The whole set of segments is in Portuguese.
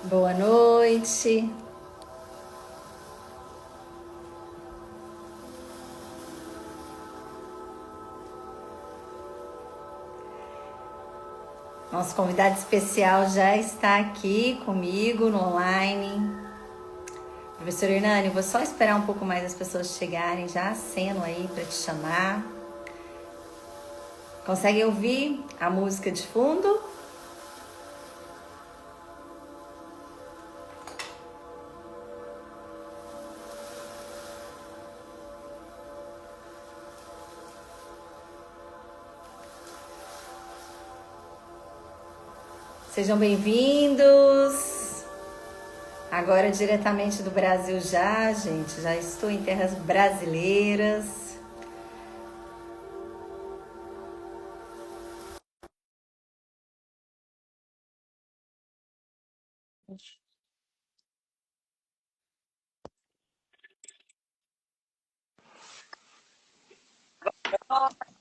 Boa noite. Nosso convidado especial já está aqui comigo no online. Professor Hernani, vou só esperar um pouco mais as pessoas chegarem, já aceno aí para te chamar. Consegue ouvir a música de fundo? Sejam bem-vindos. Agora diretamente do Brasil já, gente. Já estou em terras brasileiras.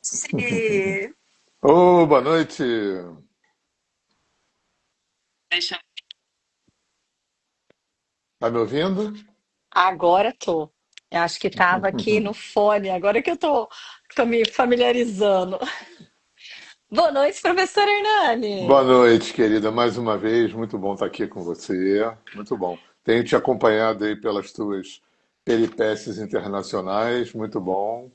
Sim. Ô, boa noite. Deixa. Tá me ouvindo? Agora tô. Eu acho que tava aqui no fone, agora que eu tô me familiarizando. Boa noite, professor Boa Hernani. noite, querida. Mais uma vez, muito bom estar aqui com você. Muito bom. Tenho te acompanhado aí pelas tuas peripécias internacionais. Muito bom.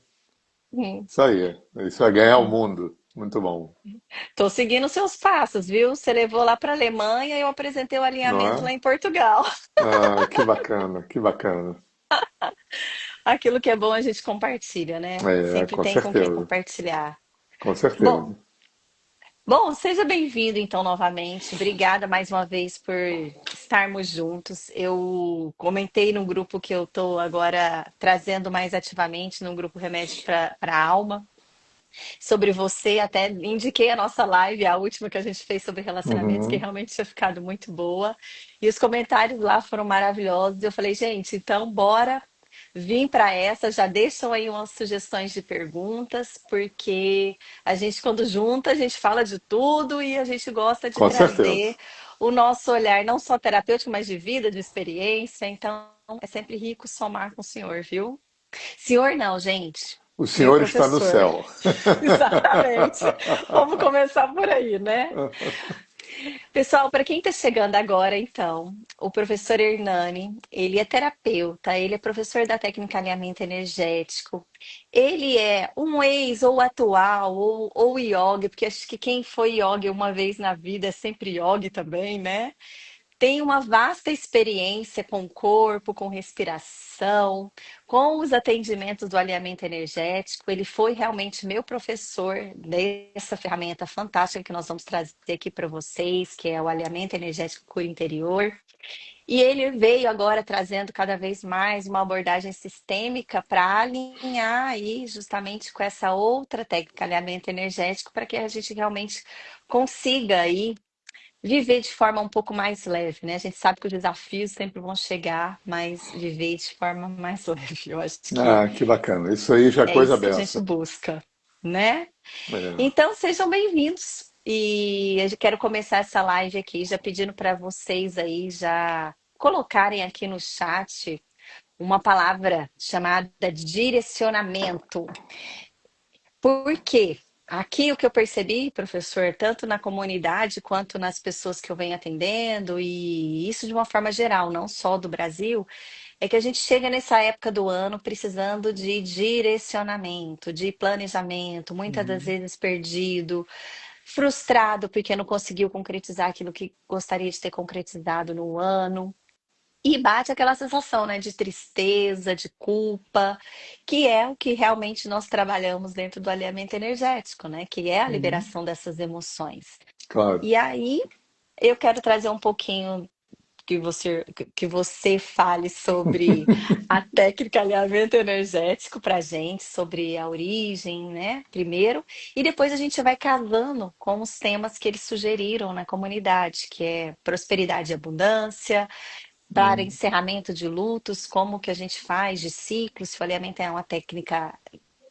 Hum, Isso aí. Isso é ganhar o mundo. Muito bom. Tô seguindo seus passos, viu? Você levou lá para a Alemanha e eu apresentei o Não alinhamento é? lá em Portugal. Ah, que bacana, que bacana. Aquilo que é bom a gente compartilha, né? É, Sempre com tem com quem certeza. compartilhar. Com Bom, certeza. seja bem-vindo então novamente. Obrigada mais uma vez por estarmos juntos. Eu comentei no grupo que eu estou agora trazendo mais ativamente no grupo Remédio para a Alma, sobre você. Até indiquei a nossa live, a última que a gente fez sobre relacionamentos, que Uhum. realmente tinha ficado muito boa. E os comentários lá foram maravilhosos. Eu falei, gente, então bora vim para essa, já deixam aí umas sugestões de perguntas, porque a gente, quando junta, a gente fala de tudo e a gente gosta de Com certeza. trazer o nosso olhar, não só terapêutico, mas de vida, de experiência. Então, é sempre rico somar com o senhor, viu? Senhor, não, gente. O Meu senhor está no professor. céu. Exatamente. Vamos começar por aí, né? Pessoal, para quem está chegando agora, então, o professor Hernani, ele é terapeuta, ele é professor da técnica alinhamento energético, ele é um ex ou atual ou yogi, porque acho que quem foi yogi uma vez na vida é sempre yogi também, né? Tem uma vasta experiência com o corpo, com respiração, com os atendimentos do alinhamento energético. Ele foi realmente meu professor dessa ferramenta fantástica que nós vamos trazer aqui para vocês, que é o alinhamento energético cura interior. E ele veio agora trazendo cada vez mais uma abordagem sistêmica para alinhar aí justamente com essa outra técnica, alinhamento energético, para que a gente realmente consiga aí viver de forma um pouco mais leve, né? A gente sabe que os desafios sempre vão chegar, mas viver de forma mais leve. Eu acho que Ah, que bacana. Isso aí já é é coisa isso que a gente beça. busca, né? É. Então, sejam bem-vindos. E eu quero começar essa live aqui já pedindo para vocês aí já colocarem aqui no chat uma palavra chamada direcionamento. Por quê? Aqui o que eu percebi, professor, tanto na comunidade quanto nas pessoas que eu venho atendendo, e isso de uma forma geral, não só do Brasil, é que a gente chega nessa época do ano precisando de direcionamento, de planejamento, muitas das Uhum. vezes perdido, frustrado porque não conseguiu concretizar aquilo que gostaria de ter concretizado no ano. E bate aquela sensação, né, de tristeza, de culpa, que é o que realmente nós trabalhamos dentro do alinhamento energético, né, que é a Uhum. liberação dessas emoções. Claro. E aí eu quero trazer um pouquinho que você fale sobre a técnica alinhamento energético para a gente, sobre a origem, né, primeiro, e depois a gente vai casando com os temas que eles sugeriram na comunidade, que é prosperidade e abundância para Hum. encerramento de lutos, como que a gente faz de ciclos, se o alinhamento é uma técnica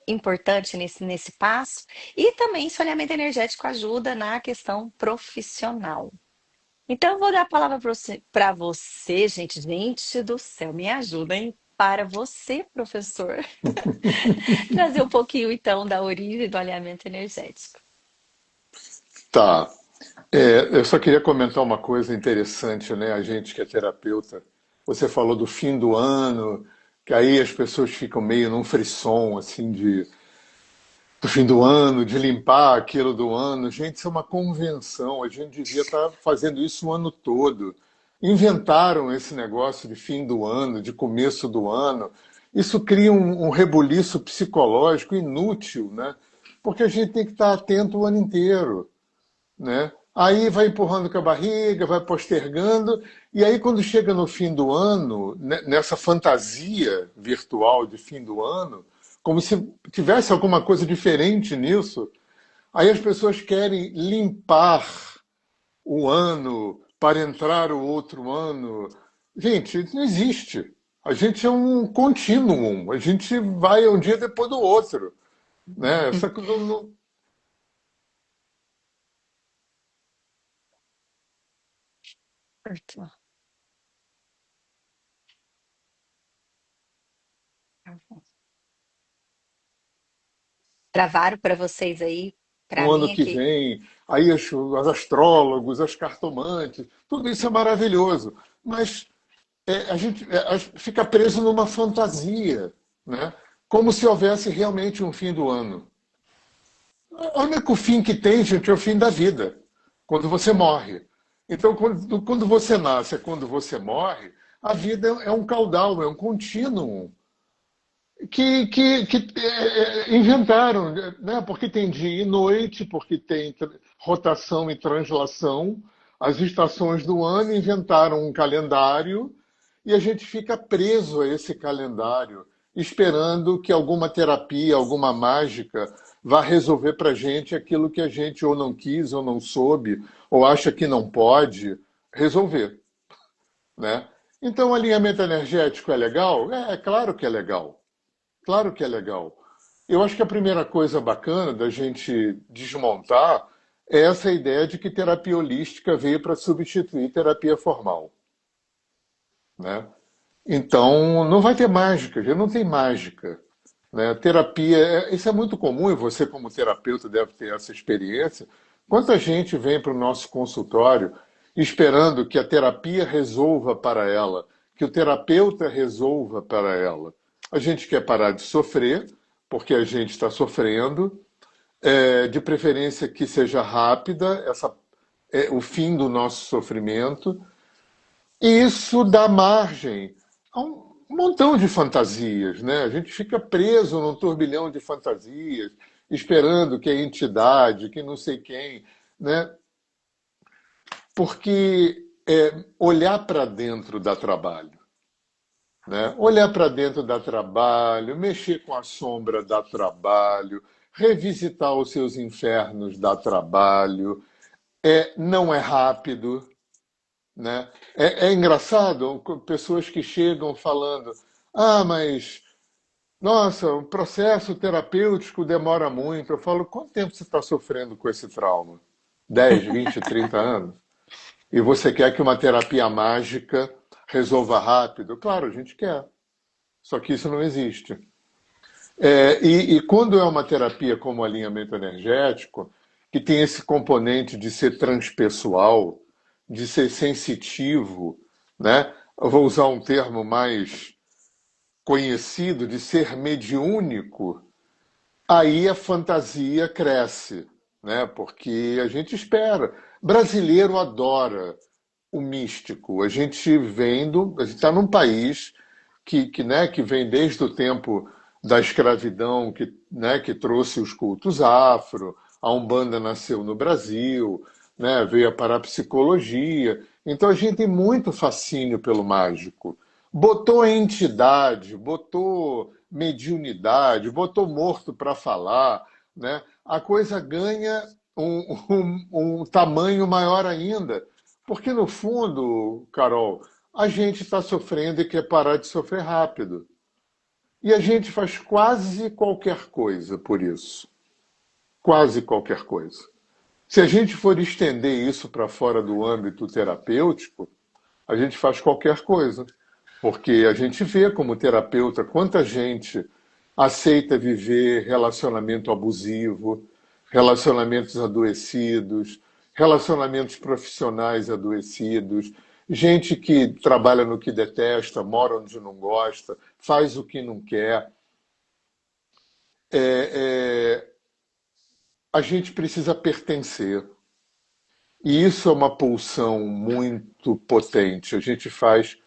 importante nesse passo, e também se o alinhamento energético ajuda na questão profissional. Então, eu vou dar a palavra para você, gente. Gente do céu, me ajuda, hein? Para você, professor, trazer um pouquinho, então, da origem do alinhamento energético. Tá. Eu só queria comentar uma coisa interessante, né? A gente que é terapeuta, você falou do fim do ano, que aí as pessoas ficam meio num frisson, assim, do fim do ano, de limpar aquilo do ano. Gente, isso é uma convenção. A gente devia estar fazendo isso o ano todo. Inventaram esse negócio de fim do ano, de começo do ano. Isso cria um rebuliço psicológico inútil, né? Porque a gente tem que estar atento o ano inteiro, né? Aí vai empurrando com a barriga, vai postergando, e aí quando chega no fim do ano, nessa fantasia virtual de fim do ano, como se tivesse alguma coisa diferente nisso, aí as pessoas querem limpar o ano para entrar o outro ano. Gente, isso não existe. A gente é um contínuo, a gente vai um dia depois do outro, né? Essa coisa Certo. Travaram para vocês aí, para no ano mim que aqui. vem, aí os astrólogos, as cartomantes, tudo isso é maravilhoso, mas fica preso numa fantasia, né? Como se houvesse realmente um fim do ano. O único fim que tem, gente, é o fim da vida, quando você morre. Então, quando você nasce, é quando você morre, a vida é um caudal, é um contínuo que inventaram, né? Porque tem dia e noite, porque tem rotação e translação. As estações do ano inventaram um calendário e a gente fica preso a esse calendário, esperando que alguma terapia, alguma mágica vá resolver para a gente aquilo que a gente ou não quis, ou não soube, ou acha que não pode resolver, né? Então, o alinhamento energético é legal? É claro que é legal. Claro que é legal. Eu acho que a primeira coisa bacana da gente desmontar é essa ideia de que terapia holística veio para substituir terapia formal, né? Então, não vai ter mágica, já não tem mágica, né? Terapia, isso é muito comum e você como terapeuta deve ter essa experiência. Quanta gente vem para o nosso consultório esperando que a terapia resolva para ela, que o terapeuta resolva para ela. A gente quer parar de sofrer, porque a gente está sofrendo, de preferência que seja rápida, o fim do nosso sofrimento, e isso dá margem a um montão de fantasias, né? A gente fica preso num turbilhão de fantasias, esperando que a entidade, que não sei quem, né? Porque olhar para dentro dá trabalho, né? Olhar para dentro dá trabalho, mexer com a sombra dá trabalho, revisitar os seus infernos dá trabalho, não é rápido, né? É engraçado pessoas que chegam falando: ah, mas nossa, o processo terapêutico demora muito. Eu falo: quanto tempo você está sofrendo com esse trauma? 10, 20, 30 anos? E você quer que uma terapia mágica resolva rápido? Claro, a gente quer. Só que isso não existe. E quando é uma terapia como o alinhamento energético, que tem esse componente de ser transpessoal, de ser sensitivo, né? Eu vou usar um termo mais conhecido, de ser mediúnico, aí a fantasia cresce, né? Porque a gente espera. Brasileiro adora o místico. A gente está num país que vem desde o tempo da escravidão, que trouxe os cultos afro, a Umbanda nasceu no Brasil, né, veio a parapsicologia. Então a gente tem muito fascínio pelo mágico. Botou entidade, botou mediunidade, botou morto para falar, né? A coisa ganha um tamanho maior ainda. Porque, no fundo, Carol, a gente está sofrendo e quer parar de sofrer rápido. E a gente faz quase qualquer coisa por isso. Quase qualquer coisa. Se a gente for estender isso para fora do âmbito terapêutico, a gente faz qualquer coisa. Porque a gente vê como terapeuta quanta gente aceita viver relacionamento abusivo, relacionamentos adoecidos, relacionamentos profissionais adoecidos, gente que trabalha no que detesta, mora onde não gosta, faz o que não quer. É, a gente precisa pertencer. E isso é uma pulsão muito potente. A gente faz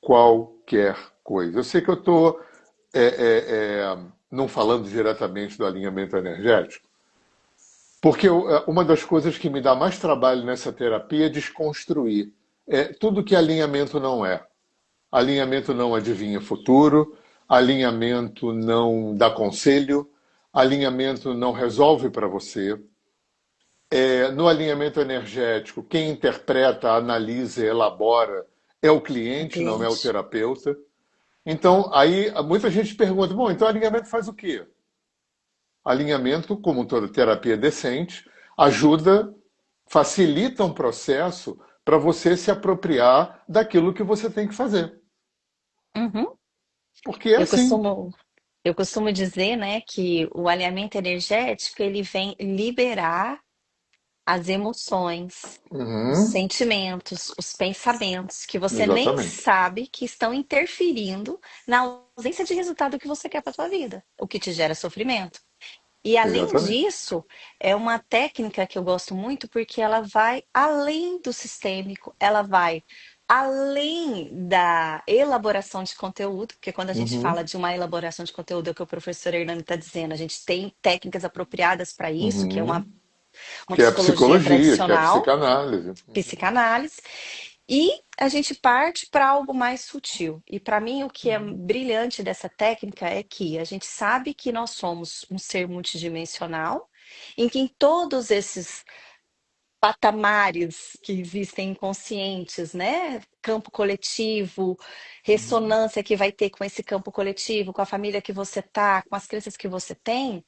qualquer coisa. Eu sei que eu estou não falando diretamente do alinhamento energético, porque uma das coisas que me dá mais trabalho nessa terapia é desconstruir. Tudo que alinhamento não é. Alinhamento não adivinha futuro, alinhamento não dá conselho, alinhamento não resolve para você. No alinhamento energético, quem interpreta, analisa e elabora é o O cliente, não é o cliente. terapeuta. Então, aí muita gente pergunta: bom, então alinhamento faz o quê? Alinhamento, como toda terapia decente, ajuda, facilita um processo para você se apropriar daquilo que você tem que fazer. Uhum. Porque é Eu assim. costumo, eu costumo dizer, né, que o alinhamento energético ele vem liberar as emoções, os Uhum, sentimentos, os pensamentos que você nem exatamente. sabe que estão interferindo na ausência de resultado que você quer para sua vida, o que te gera sofrimento. E além Exatamente. disso, é uma técnica que eu gosto muito porque ela vai além do sistêmico, ela vai além da elaboração de conteúdo, porque quando a gente Uhum, fala de uma elaboração de conteúdo, é o que o professor Hernani está dizendo, a gente tem técnicas apropriadas para isso, que é uhum. uma Que é a psicologia psicologia, que é a tradicional, psicanálise. psicanálise, e a gente parte para algo mais sutil. E para mim, o que é brilhante dessa técnica é que a gente sabe que nós somos um ser multidimensional, em que em todos esses patamares que existem inconscientes, né? Campo coletivo, ressonância que vai ter com esse campo coletivo, com a família que você tá, com as crenças que você tem,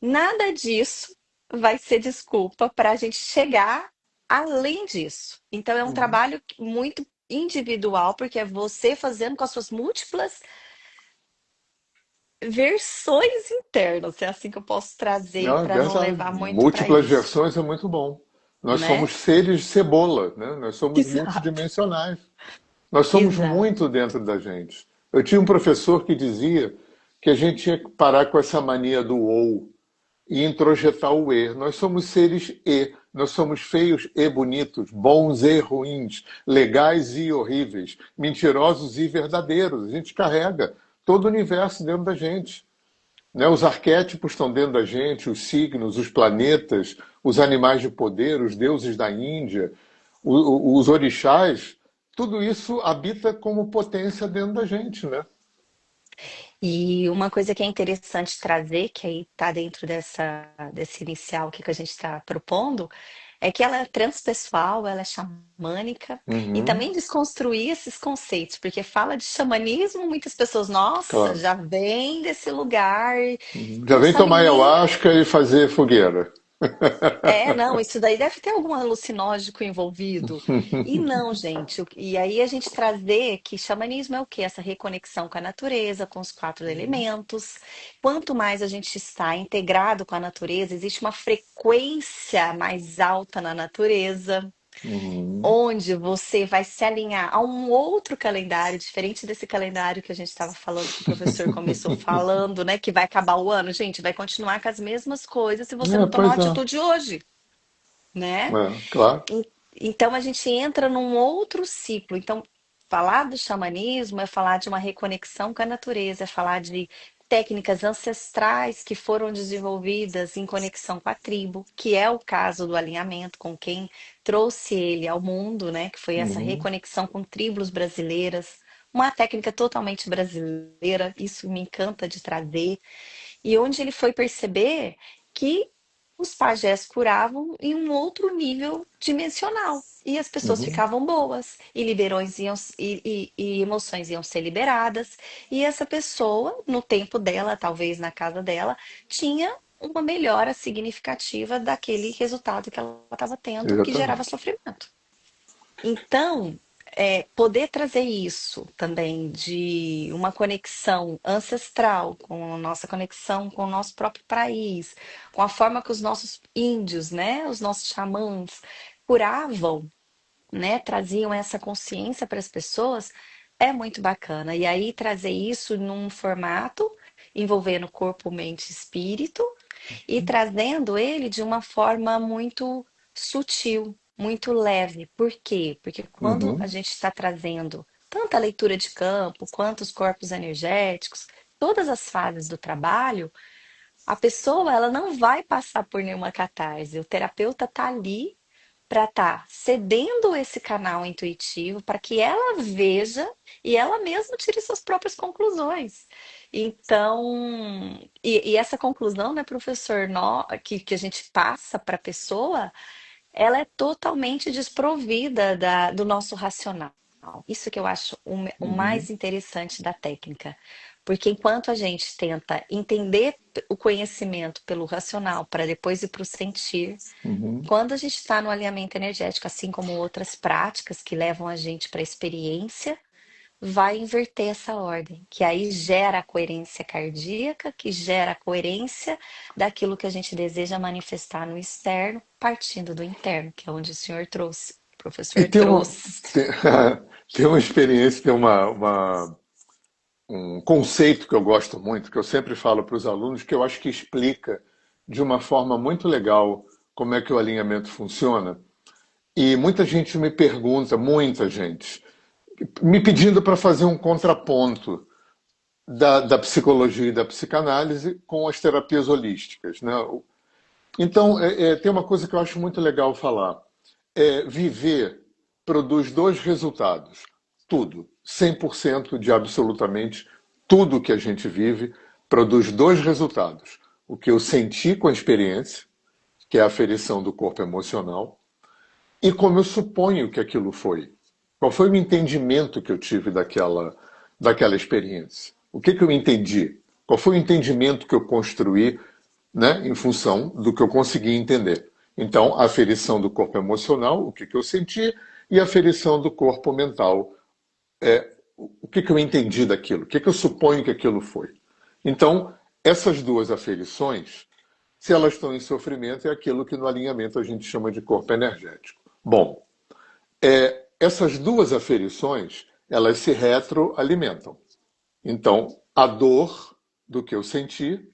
nada disso vai ser desculpa para a gente chegar além disso. Então, é um Uhum. trabalho muito individual, porque é você fazendo com as suas múltiplas versões internas. É assim que eu posso trazer Não, é para não verdade. levar muito para Múltiplas isso, versões é muito bom. Nós somos né? seres cebola, né? Nós somos Exato, multidimensionais. Nós somos exato. muito dentro da gente. Eu tinha um professor que dizia que a gente tinha que parar com essa mania do ou e introjetar o e. Nós somos seres e. Nós somos feios e bonitos, bons e ruins, legais e horríveis, mentirosos e verdadeiros. A gente carrega todo o universo dentro da gente. Né? Os arquétipos estão dentro da gente, os signos, os planetas, os animais de poder, os deuses da Índia, os orixás, tudo isso habita como potência dentro da gente, né? E uma coisa que é interessante trazer, que aí está dentro desse inicial que a gente está propondo, é que ela é transpessoal, ela é xamânica, e Uhum, também desconstruir esses conceitos, porque fala de xamanismo, muitas pessoas, nossa, claro. já vem desse lugar, Já não vem sabe tomar nem. ayahuasca e fazer fogueira. É, não, isso daí deve ter algum alucinógeno envolvido. E não, gente. E aí a gente trazer que xamanismo é o quê? Essa reconexão com a natureza, com os quatro elementos. Quanto mais a gente está integrado com a natureza, existe uma frequência mais alta na natureza Uhum. onde você vai se alinhar a um outro calendário, diferente desse calendário que a gente estava falando, que o professor começou falando, né? Que vai acabar o ano. Gente, vai continuar com as mesmas coisas se você não tomar uma Pois é. atitude hoje, né? Claro. En- Então a gente entra num outro ciclo. Então, falar do xamanismo é falar de uma reconexão com a natureza, é falar de técnicas ancestrais que foram desenvolvidas em conexão com a tribo, que é o caso do alinhamento, com quem trouxe ele ao mundo, né? Que foi essa Uhum. reconexão com tribos brasileiras. Uma técnica totalmente brasileira, isso me encanta de trazer. E onde ele foi perceber que os pajés curavam em um outro nível dimensional. E as pessoas Uhum. ficavam boas, e liberões iam, e emoções iam ser liberadas. E essa pessoa, no tempo dela, talvez na casa dela, tinha uma melhora significativa daquele resultado que ela estava tendo, que gerava Exatamente. sofrimento. Então, poder trazer isso também de uma conexão ancestral, com a nossa conexão com o nosso próprio país, com a forma que os nossos índios, né, os nossos xamãs curavam, né, traziam essa consciência para as pessoas, é muito bacana. E aí trazer isso num formato envolvendo corpo, mente e espírito, e trazendo ele de uma forma muito sutil, muito leve. Por quê? Porque quando a Uhum, gente está trazendo tanto a leitura de campo quanto os corpos energéticos, todas as fases do trabalho, a pessoa ela não vai passar por nenhuma catarse. O terapeuta está ali para estar cedendo esse canal intuitivo para que ela veja e ela mesma tire suas próprias conclusões. Então, e essa conclusão, né, professor, que a gente passa para a pessoa, ela é totalmente desprovida do nosso racional. Isso que eu acho o uhum, mais interessante da técnica. Porque enquanto a gente tenta entender o conhecimento pelo racional para depois ir para o sentir, uhum. quando a gente está no alinhamento energético, assim como outras práticas que levam a gente para a experiência, vai inverter essa ordem, que aí gera a coerência cardíaca, que gera a coerência daquilo que a gente deseja manifestar no externo, partindo do interno, que é onde o senhor trouxe, o E professor tem trouxe. tem, tem uma experiência, tem um conceito que eu gosto muito, que eu sempre falo para os alunos, que eu acho que explica de uma forma muito legal como é que o alinhamento funciona. E muita gente me pergunta, muita gente, me pedindo para fazer um contraponto da psicologia e da psicanálise com as terapias holísticas, né? Então, tem uma coisa que eu acho muito legal falar. Viver produz dois resultados. Tudo, 100% de absolutamente tudo que a gente vive produz dois resultados. O que eu senti com a experiência, que é a aferição do corpo emocional, e como eu suponho que aquilo foi. Qual foi o entendimento que eu tive daquela experiência? O que eu entendi? Qual foi o entendimento que eu construí, né, em função do que eu consegui entender? Então, a aferição do corpo emocional, o que eu senti, e a aferição do corpo mental, o que eu entendi daquilo? O que eu suponho que aquilo foi? Então, essas duas aferições, se elas estão em sofrimento, é aquilo que no alinhamento a gente chama de corpo energético. Bom, essas duas aferições, elas se retroalimentam. Então, a dor do que eu senti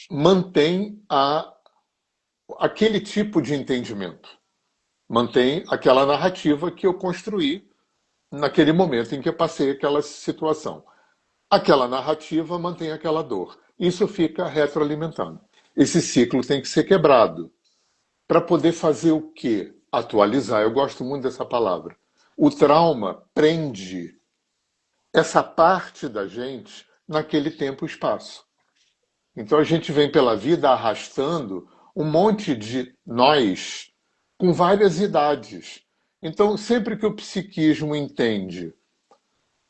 mantém aquele tipo de entendimento, mantém aquela narrativa que eu construí naquele momento em que eu passei aquela situação. Aquela narrativa mantém aquela dor. Isso fica retroalimentando. Esse ciclo tem que ser quebrado. Para poder fazer o quê? Atualizar. Eu gosto muito dessa palavra. O trauma prende essa parte da gente naquele tempo e espaço. Então a gente vem pela vida arrastando um monte de nós com várias idades. Então, sempre que o psiquismo entende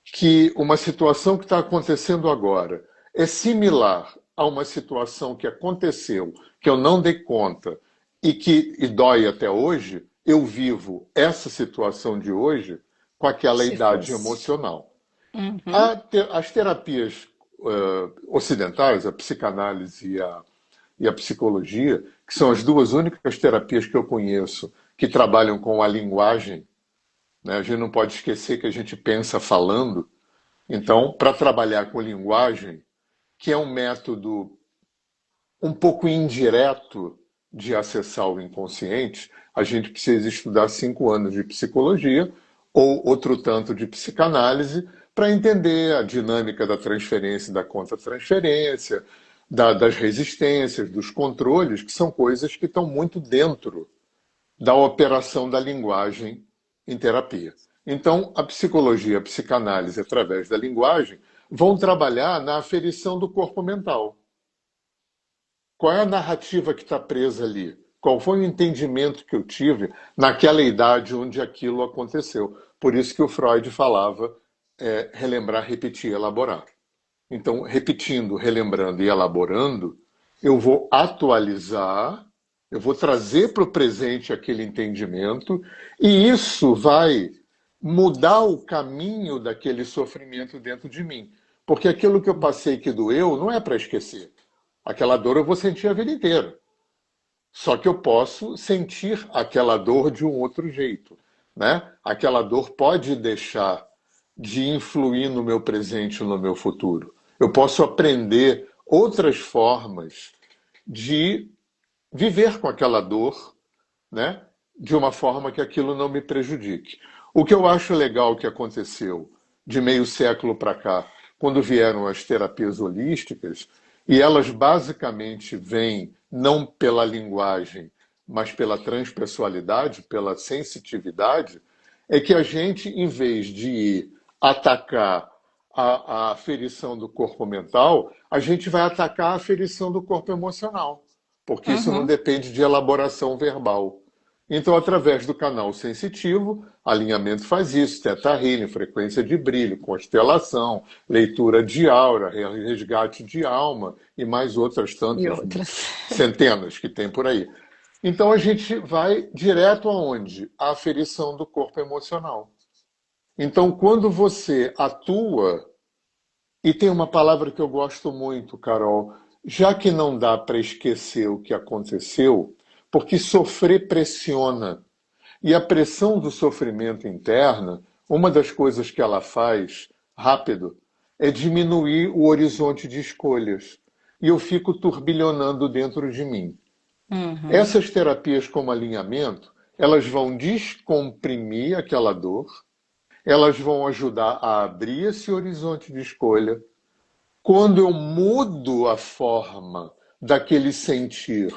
que uma situação que está acontecendo agora é similar a uma situação que aconteceu, que eu não dei conta e dói até hoje, eu vivo essa situação de hoje com aquela Se idade fosse. emocional. Uhum. As terapias ocidentais, a psicanálise e a psicologia, que são as duas únicas terapias que eu conheço que trabalham com a linguagem, né? A gente não pode esquecer que a gente pensa falando. Então, para trabalhar com linguagem, que é um método um pouco indireto de acessar o inconsciente, a gente precisa estudar 5 anos de psicologia ou outro tanto de psicanálise para entender a dinâmica da transferência e da contra-transferência, das resistências, dos controles, que são coisas que estão muito dentro da operação da linguagem em terapia. Então, a psicologia, a psicanálise, através da linguagem, vão trabalhar na aferição do corpo mental. Qual é a narrativa que está presa ali? Qual foi o entendimento que eu tive naquela idade onde aquilo aconteceu? Por isso que o Freud falava relembrar, repetir, elaborar. Então, repetindo, relembrando e elaborando, eu vou atualizar, eu vou trazer para o presente aquele entendimento, e isso vai mudar o caminho daquele sofrimento dentro de mim. Porque aquilo que eu passei que doeu não é para esquecer. Aquela dor eu vou sentir a vida inteira. Só que eu posso sentir aquela dor de um outro jeito, né? Aquela dor pode deixar de influir no meu presente e no meu futuro. Eu posso aprender outras formas de viver com aquela dor, né? De uma forma que aquilo não me prejudique. O que eu acho legal que aconteceu de meio século para cá, quando vieram as terapias holísticas, e elas basicamente vêm não pela linguagem, mas pela transpessoalidade, pela sensitividade, é que a gente, em vez de ir atacar a aferição do corpo mental, a gente vai atacar a aferição do corpo emocional, porque isso não Uhum. depende de elaboração verbal. Então, através do canal sensitivo, alinhamento faz isso, teta healing, frequência de brilho, constelação, leitura de aura, resgate de alma e mais outras E tantas outras. centenas que tem por aí. Então a gente vai direto aonde? À aferição do corpo emocional. Então, quando você atua, e tem uma palavra que eu gosto muito, Carol, já que não dá para esquecer o que aconteceu, porque sofrer pressiona. E a pressão do sofrimento interna, uma das coisas que ela faz rápido é diminuir o horizonte de escolhas. E eu fico turbilhonando dentro de mim. Uhum. Essas terapias como alinhamento, elas vão descomprimir aquela dor, elas vão ajudar a abrir esse horizonte de escolha. Quando eu mudo a forma daquele sentir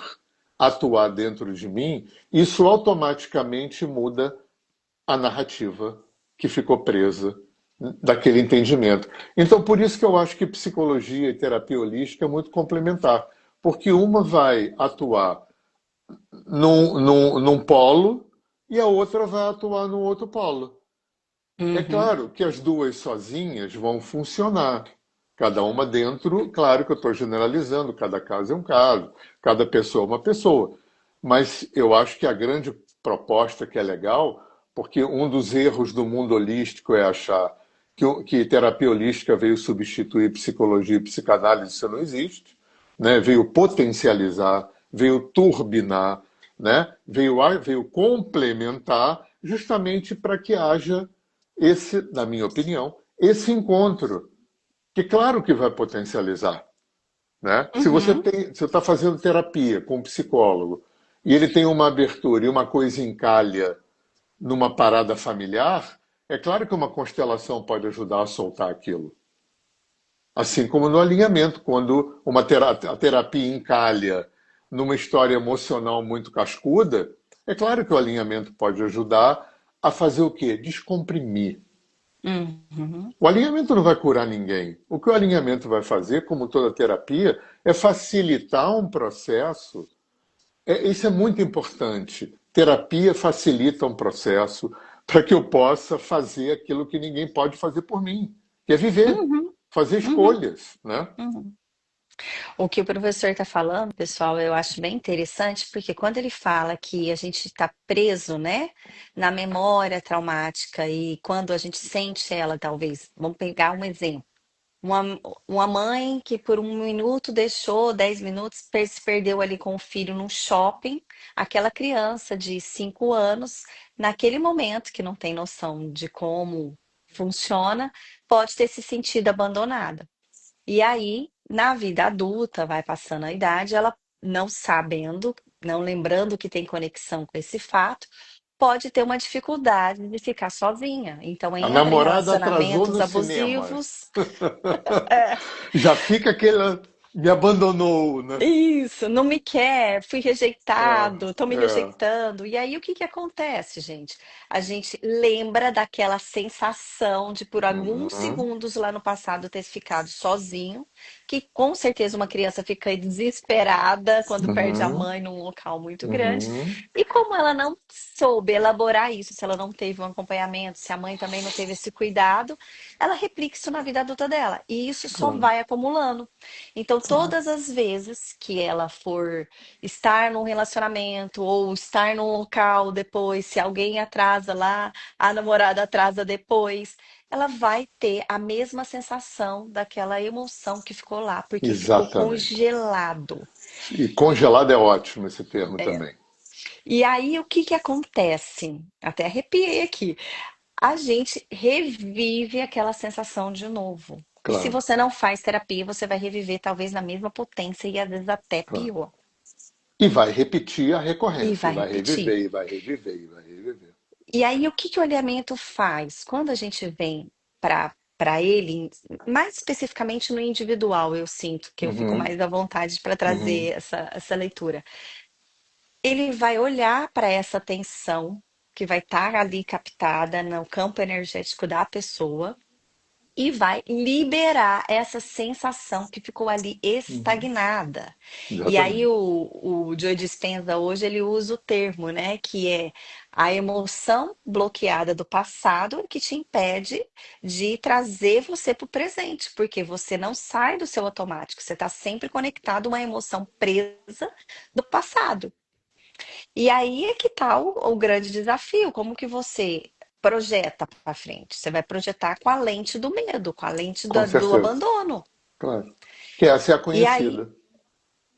atuar dentro de mim, isso automaticamente muda a narrativa que ficou presa daquele entendimento. Então, por isso que eu acho que psicologia e terapia holística é muito complementar, porque uma vai atuar num polo e a outra vai atuar no outro polo. É Uhum. claro que as duas sozinhas vão funcionar. Cada uma dentro, claro que eu estou generalizando, cada caso é um caso, cada pessoa é uma pessoa. Mas eu acho que a grande proposta que é legal, porque um dos erros do mundo holístico é achar que terapia holística veio substituir psicologia e psicanálise, isso não existe, né? Veio potencializar, veio turbinar, né? Veio complementar, justamente para que haja esse, na minha opinião, esse encontro, que claro que vai potencializar, né? Se você Uhum. tem, se você está fazendo terapia com um psicólogo e ele tem uma abertura e uma coisa encalha numa parada familiar, é claro que uma constelação pode ajudar a soltar aquilo. Assim como no alinhamento, quando a terapia encalha numa história emocional muito cascuda, é claro que o alinhamento pode ajudar a fazer o quê? Descomprimir. Uhum. O alinhamento não vai curar ninguém. O que o alinhamento vai fazer, como toda terapia, é facilitar um processo. Isso é muito importante. Terapia facilita um processo para que eu possa fazer aquilo que ninguém pode fazer por mim, que é viver, Uhum. fazer Uhum. escolhas, né? Uhum. O que o professor está falando, pessoal, eu acho bem interessante, porque quando ele fala que a gente está preso, né, na memória traumática e quando a gente sente ela, talvez, vamos pegar um exemplo. Uma, uma mãe que por um minuto deixou, 10 minutos, se perdeu ali com o filho num shopping, aquela criança de 5 anos, naquele momento que não tem noção de como funciona, pode ter se sentido abandonada. E aí, na vida adulta, vai passando a idade, ela não sabendo, não lembrando que tem conexão com esse fato, pode ter uma dificuldade de ficar sozinha. Então, A entra em namorada atrasou relacionamentos no cinema. abusivos. É, Já fica aquela. Me abandonou, né? isso, não me quer, fui É, rejeitado, estão me é. rejeitando. E aí, o que que acontece, gente? A gente lembra daquela sensação de, por alguns Uhum. segundos lá no passado, ter ficado sozinho, que com certeza uma criança fica desesperada quando perde a Uhum, mãe num local muito grande. uhum, E como ela não soube elaborar isso, se ela não teve um acompanhamento, se a mãe também não teve esse cuidado, ela replica isso na vida adulta dela. E isso só claro, vai acumulando. Então, claro. todas as vezes que ela for estar num relacionamento ou estar num local depois, se alguém atrasa lá, a namorada atrasa depois, ela vai ter a mesma sensação daquela emoção que ficou lá, porque ficou Exatamente. congelado. E congelado é ótimo esse termo também. E aí, o que que acontece? Até arrepiei aqui. A gente revive aquela sensação de novo. E se Claro, você não faz terapia, você vai reviver talvez na mesma potência e às vezes até claro. pior. E vai repetir a E recorrência, e vai vai repetir. reviver, e vai reviver, e vai reviver. E aí, o que que o alinhamento faz? Quando a gente vem para ele, mais especificamente no individual, eu sinto que eu fico Uhum, mais à vontade para uhum, trazer essa leitura. Ele vai olhar para essa tensão que vai estar ali captada no campo energético da pessoa e vai liberar essa sensação que ficou ali uhum. estagnada. E aí Exatamente. o Joe Dispenza hoje ele usa o termo, né, que é a emoção bloqueada do passado que te impede de trazer você para o presente, porque você não sai do seu automático, você está sempre conectado a uma emoção presa do passado. E aí é que está o grande desafio, como que você projeta para frente? Você vai projetar com a lente do medo, com a lente Com do certeza. abandono. Claro. Que essa é a E aí, conhecida.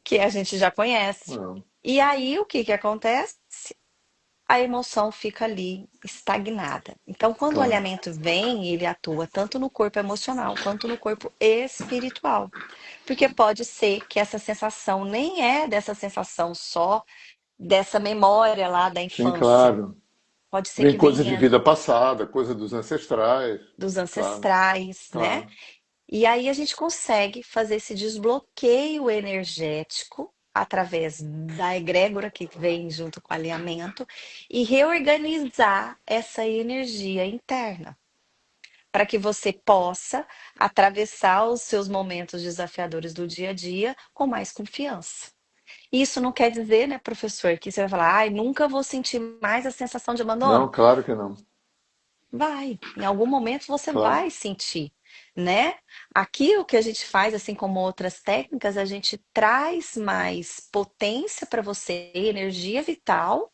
que a gente já conhece. Não, E aí, o que que acontece? A emoção fica ali estagnada. Então, quando o claro. alinhamento vem, ele atua tanto no corpo emocional quanto no corpo espiritual. Porque pode ser que essa sensação nem é dessa sensação só dessa memória lá da Sim, infância. claro. Pode ser Vem que coisa de venha vida passada, coisa dos ancestrais. dos Claro, ancestrais, né? claro, E aí a gente consegue fazer esse desbloqueio energético através da egrégora que vem junto com o alinhamento e reorganizar essa energia interna para que você possa atravessar os seus momentos desafiadores do dia a dia com mais confiança. Isso não quer dizer, né, professor, que você vai falar, ai, nunca vou sentir mais a sensação de abandono. não, claro que não. Vai, em algum momento você Claro, vai sentir, né? Aqui o que a gente faz, assim como outras técnicas, a gente traz mais potência para você, energia vital,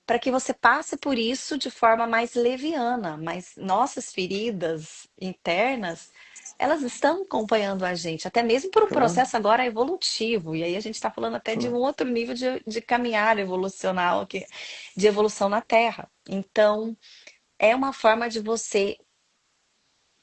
para que você passe por isso de forma mais leviana. Mas nossas feridas internas, elas estão acompanhando a gente, até mesmo por um claro, processo agora evolutivo. E aí a gente está falando até de um claro. outro nível de caminhada evolucional, de evolução na Terra. Então, é uma forma de você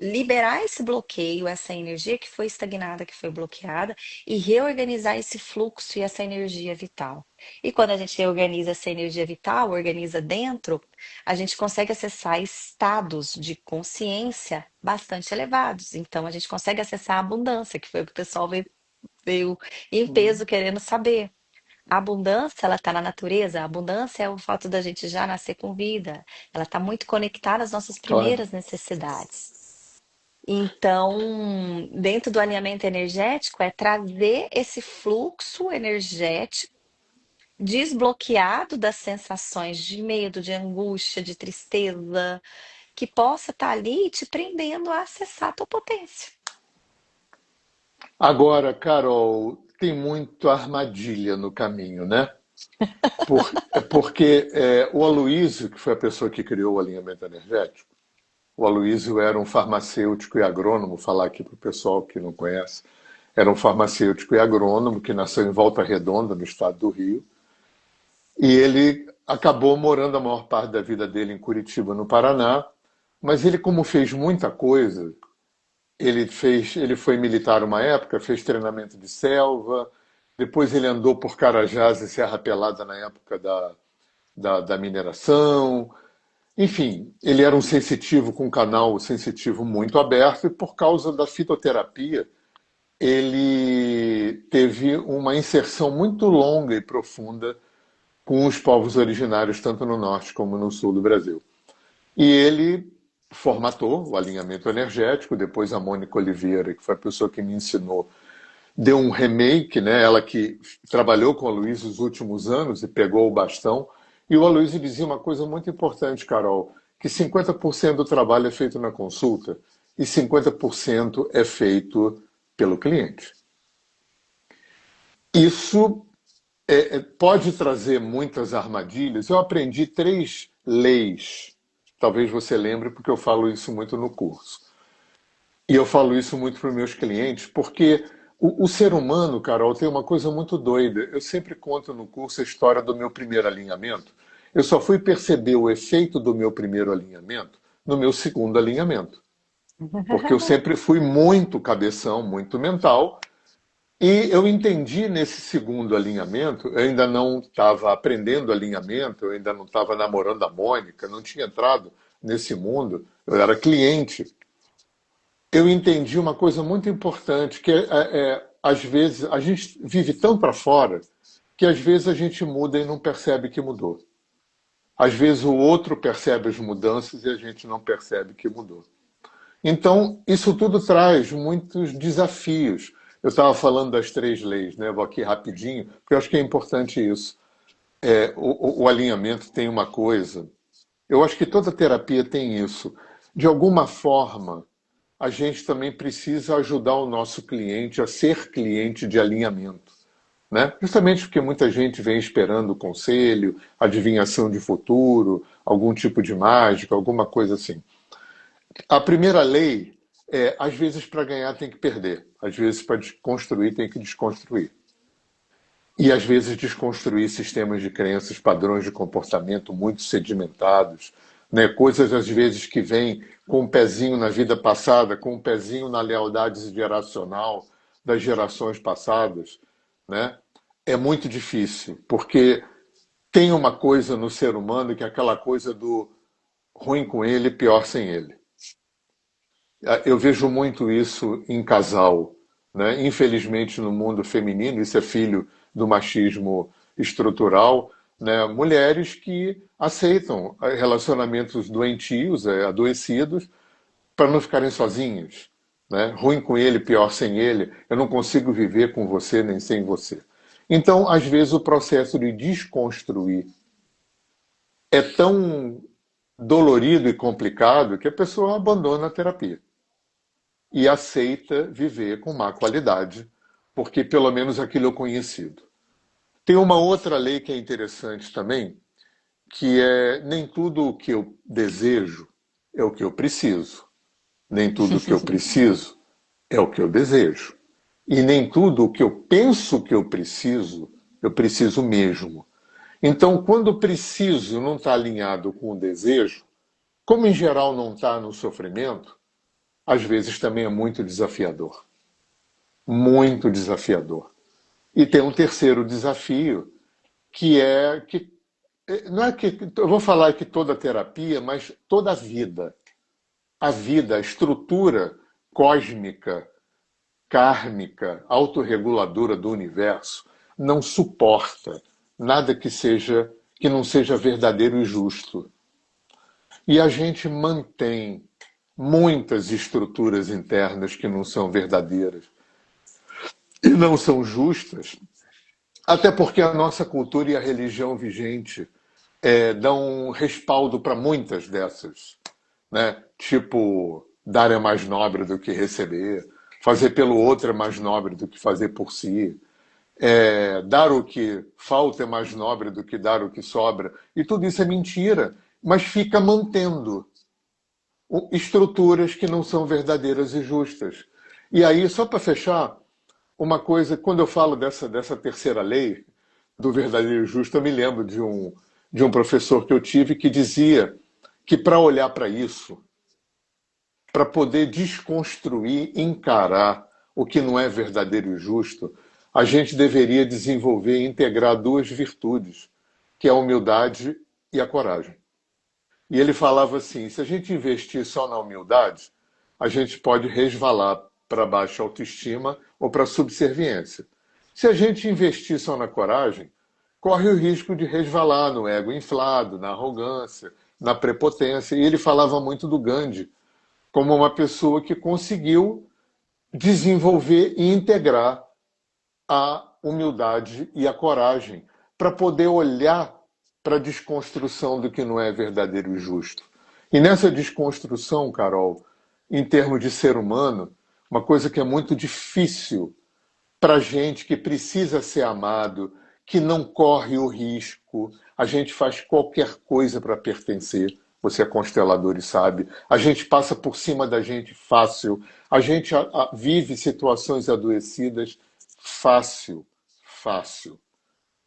liberar esse bloqueio, essa energia que foi estagnada, que foi bloqueada, e reorganizar esse fluxo e essa energia vital. E quando a gente reorganiza essa energia vital, organiza dentro, a gente consegue acessar estados de consciência bastante elevados. Então, a gente consegue acessar a abundância, que foi o que o pessoal veio em peso Hum, querendo saber. A abundância, ela está na natureza. A abundância é o fato da gente já nascer com vida. Ela está muito conectada às nossas claro. primeiras necessidades. Então, dentro do alinhamento energético, é trazer esse fluxo energético desbloqueado das sensações de medo, de angústia, de tristeza, que possa estar ali te prendendo a acessar a tua potência. Agora, Carol, tem muito armadilha no caminho, né? Porque o Aloysio, que foi a pessoa que criou o alinhamento energético, o Aloysio era um farmacêutico e agrônomo, falar aqui para o pessoal que não conhece, era um farmacêutico e agrônomo que nasceu em Volta Redonda, no estado do Rio, e ele acabou morando a maior parte da vida dele em Curitiba, no Paraná, mas ele, como fez muita coisa, ele foi militar uma época, fez treinamento de selva, depois ele andou por Carajás e Serra Pelada na época da mineração. Enfim, ele era um sensitivo com um canal sensitivo muito aberto e por causa da fitoterapia, ele teve uma inserção muito longa e profunda com os povos originários, tanto no norte como no sul do Brasil. E ele formatou o alinhamento energético, depois a Mônica Oliveira, que foi a pessoa que me ensinou, deu um remake, né? Ela que trabalhou com a Aloysio os últimos anos e pegou o bastão. E o Aloysio dizia uma coisa muito importante, Carol, que 50% do trabalho é feito na consulta e 50% é feito pelo cliente. Isso pode trazer muitas armadilhas. Eu aprendi 3 leis. Talvez você lembre, porque eu falo isso muito no curso. E eu falo isso muito para os meus clientes, porque o ser humano, Carol, tem uma coisa muito doida. Eu sempre conto no curso a história do meu primeiro alinhamento. Eu só fui perceber o efeito do meu primeiro alinhamento no meu segundo alinhamento. Porque eu sempre fui muito cabeção, muito mental, e eu entendi nesse segundo alinhamento, eu ainda não estava aprendendo alinhamento, eu ainda não estava namorando a Mônica, não tinha entrado nesse mundo, eu era cliente. Eu entendi uma coisa muito importante, que às vezes a gente vive tão para fora que às vezes a gente muda e não percebe que mudou. Às vezes o outro percebe as mudanças e a gente não percebe que mudou. Então, isso tudo traz muitos desafios. Eu estava falando das 3 leis, né? Vou aqui rapidinho, porque eu acho que é importante isso. O alinhamento tem uma coisa. Eu acho que toda terapia tem isso. De alguma forma, a gente também precisa ajudar o nosso cliente a ser cliente de alinhamento, né? Justamente porque muita gente vem esperando conselho, adivinhação de futuro, algum tipo de mágica, alguma coisa assim. A primeira lei é, às vezes para ganhar tem que perder, às vezes para construir tem que desconstruir. E às vezes desconstruir sistemas de crenças, padrões de comportamento muito sedimentados, né? Coisas às vezes que vêm com um pezinho na vida passada, com um pezinho na lealdade geracional das gerações passadas, né? É muito difícil, porque tem uma coisa no ser humano que é aquela coisa do ruim com ele, pior sem ele. Eu vejo muito isso em casal, né? Infelizmente, no mundo feminino, isso é filho do machismo estrutural, né? Mulheres que aceitam relacionamentos doentios, adoecidos, para não ficarem sozinhas, né? Ruim com ele, pior sem ele. Eu não consigo viver com você nem sem você. Então, às vezes, o processo de desconstruir é tão dolorido e complicado que a pessoa abandona a terapia e aceita viver com má qualidade, porque pelo menos aquilo é conhecido. Tem uma outra lei que é interessante também, que é nem tudo o que eu desejo é o que eu preciso. Nem tudo o que eu preciso é o que eu desejo. E nem tudo o que eu penso que eu preciso mesmo. Então, quando o preciso não está alinhado com o desejo, como em geral não está no sofrimento, às vezes também é muito desafiador. Muito desafiador. E tem um terceiro desafio, que é que não é que eu vou falar que toda terapia, mas toda a vida, a estrutura cósmica, kármica, autorreguladora do universo não suporta nada que não seja verdadeiro e justo. E a gente mantém muitas estruturas internas que não são verdadeiras e não são justas, até porque a nossa cultura e a religião vigente dão um respaldo para muitas dessas, né? Tipo, dar é mais nobre do que receber, fazer pelo outro é mais nobre do que fazer por si, dar o que falta é mais nobre do que dar o que sobra. E tudo isso é mentira, mas fica mantendo estruturas que não são verdadeiras e justas. E aí, só para fechar, uma coisa, quando eu falo dessa terceira lei, do verdadeiro e justo, eu me lembro de um professor que eu tive que dizia que para olhar para isso, para poder desconstruir, encarar o que não é verdadeiro e justo, a gente deveria desenvolver e integrar 2 virtudes, que é a humildade e a coragem. E ele falava assim: se a gente investir só na humildade, a gente pode resvalar para baixa autoestima ou para subserviência. Se a gente investir só na coragem, corre o risco de resvalar no ego inflado, na arrogância, na prepotência. E ele falava muito do Gandhi como uma pessoa que conseguiu desenvolver e integrar a humildade e a coragem para poder olhar para a desconstrução do que não é verdadeiro e justo. E nessa desconstrução, Carol, em termos de ser humano, uma coisa que é muito difícil para gente que precisa ser amado, que não corre o risco, a gente faz qualquer coisa para pertencer. Você é constelador e sabe. A gente passa por cima da gente fácil. A gente vive situações adoecidas fácil, fácil.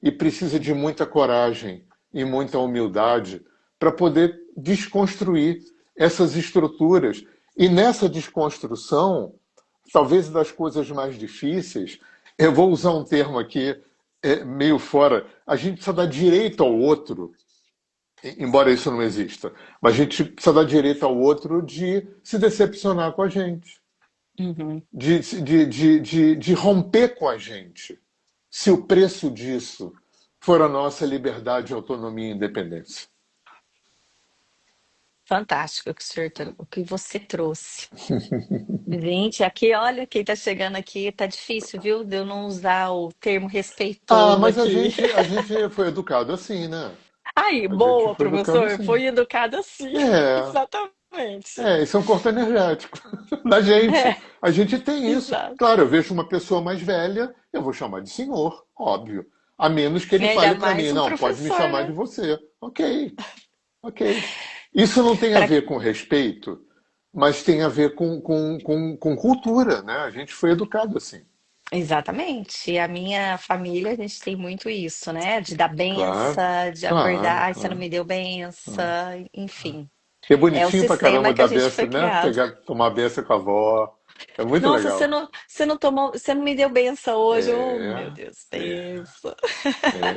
E precisa de muita coragem e muita humildade para poder desconstruir essas estruturas. E nessa desconstrução, talvez das coisas mais difíceis, eu vou usar um termo aqui meio fora, a gente precisa dar direito ao outro, embora isso não exista, mas a gente precisa dar direito ao outro de se decepcionar com a gente, Uhum. de romper com a gente, se o preço disso for a nossa liberdade, autonomia e independência. Fantástico o que você trouxe. Gente, aqui, olha, quem tá chegando aqui, tá difícil, viu? De eu não usar o termo Ah, respeitoso mas a aqui. gente, a gente foi educado assim, né? Aí, A gente boa, foi educado professor, assim. foi educado assim. É, Exatamente. isso é um corpo energético da gente. É, A gente tem isso. exato. Claro, eu vejo uma pessoa mais velha, eu vou chamar de senhor, óbvio. A menos que E ele ainda fale para mim, mais um não, pode me professor, chamar de né? você. Ok, ok. Isso não tem a Pra- ver com respeito, mas tem a ver com cultura, né? A gente foi educado assim. Exatamente. E a minha família, a gente tem muito isso, né? De dar Claro, benção, de claro, acordar, ai, você não claro. me deu benção, enfim. E é É o bonitinho pra sistema caramba que a dar gente benção, foi né? criado. Pegar, tomar benção com a avó. É muito Nossa, legal. você não tomou, você não me deu benção hoje. Oh, meu É, Deus, é. benção.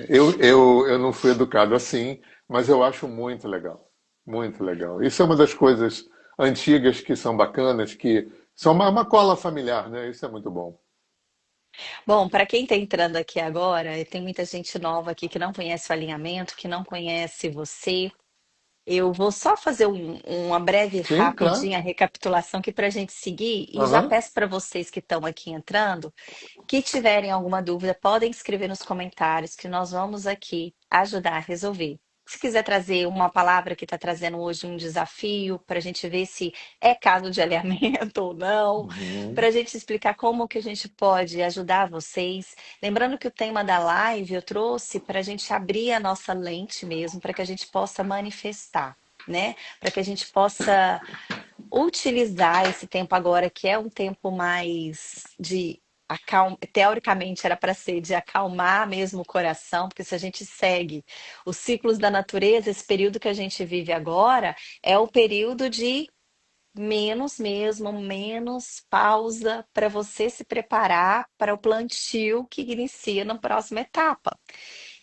Eu não fui educado assim, mas eu acho muito legal. Muito legal. Isso é uma das coisas antigas que são bacanas, que são uma cola familiar, né? Isso é muito bom. Bom, para quem está entrando aqui agora, tem muita gente nova aqui que não conhece o alinhamento, que não conhece você. Eu vou só fazer uma breve, Sim, claro. rapidinha recapitulação aqui para a gente seguir e já Aham. peço para vocês que estão aqui entrando, que tiverem alguma dúvida, podem escrever nos comentários que nós vamos aqui ajudar a resolver. Se quiser trazer uma palavra que está trazendo hoje um desafio, para a gente ver se é caso de alinhamento ou não, para Uhum. a gente explicar como que a gente pode ajudar vocês. Lembrando que o tema da live eu trouxe para a gente abrir a nossa lente mesmo, para que a gente possa manifestar, né? Para que a gente possa utilizar esse tempo agora, que é um tempo mais de teoricamente era para ser de acalmar mesmo o coração, porque se a gente segue os ciclos da natureza, esse período que a gente vive agora é o período de menos mesmo, menos pausa para você se preparar para o plantio que inicia na próxima etapa.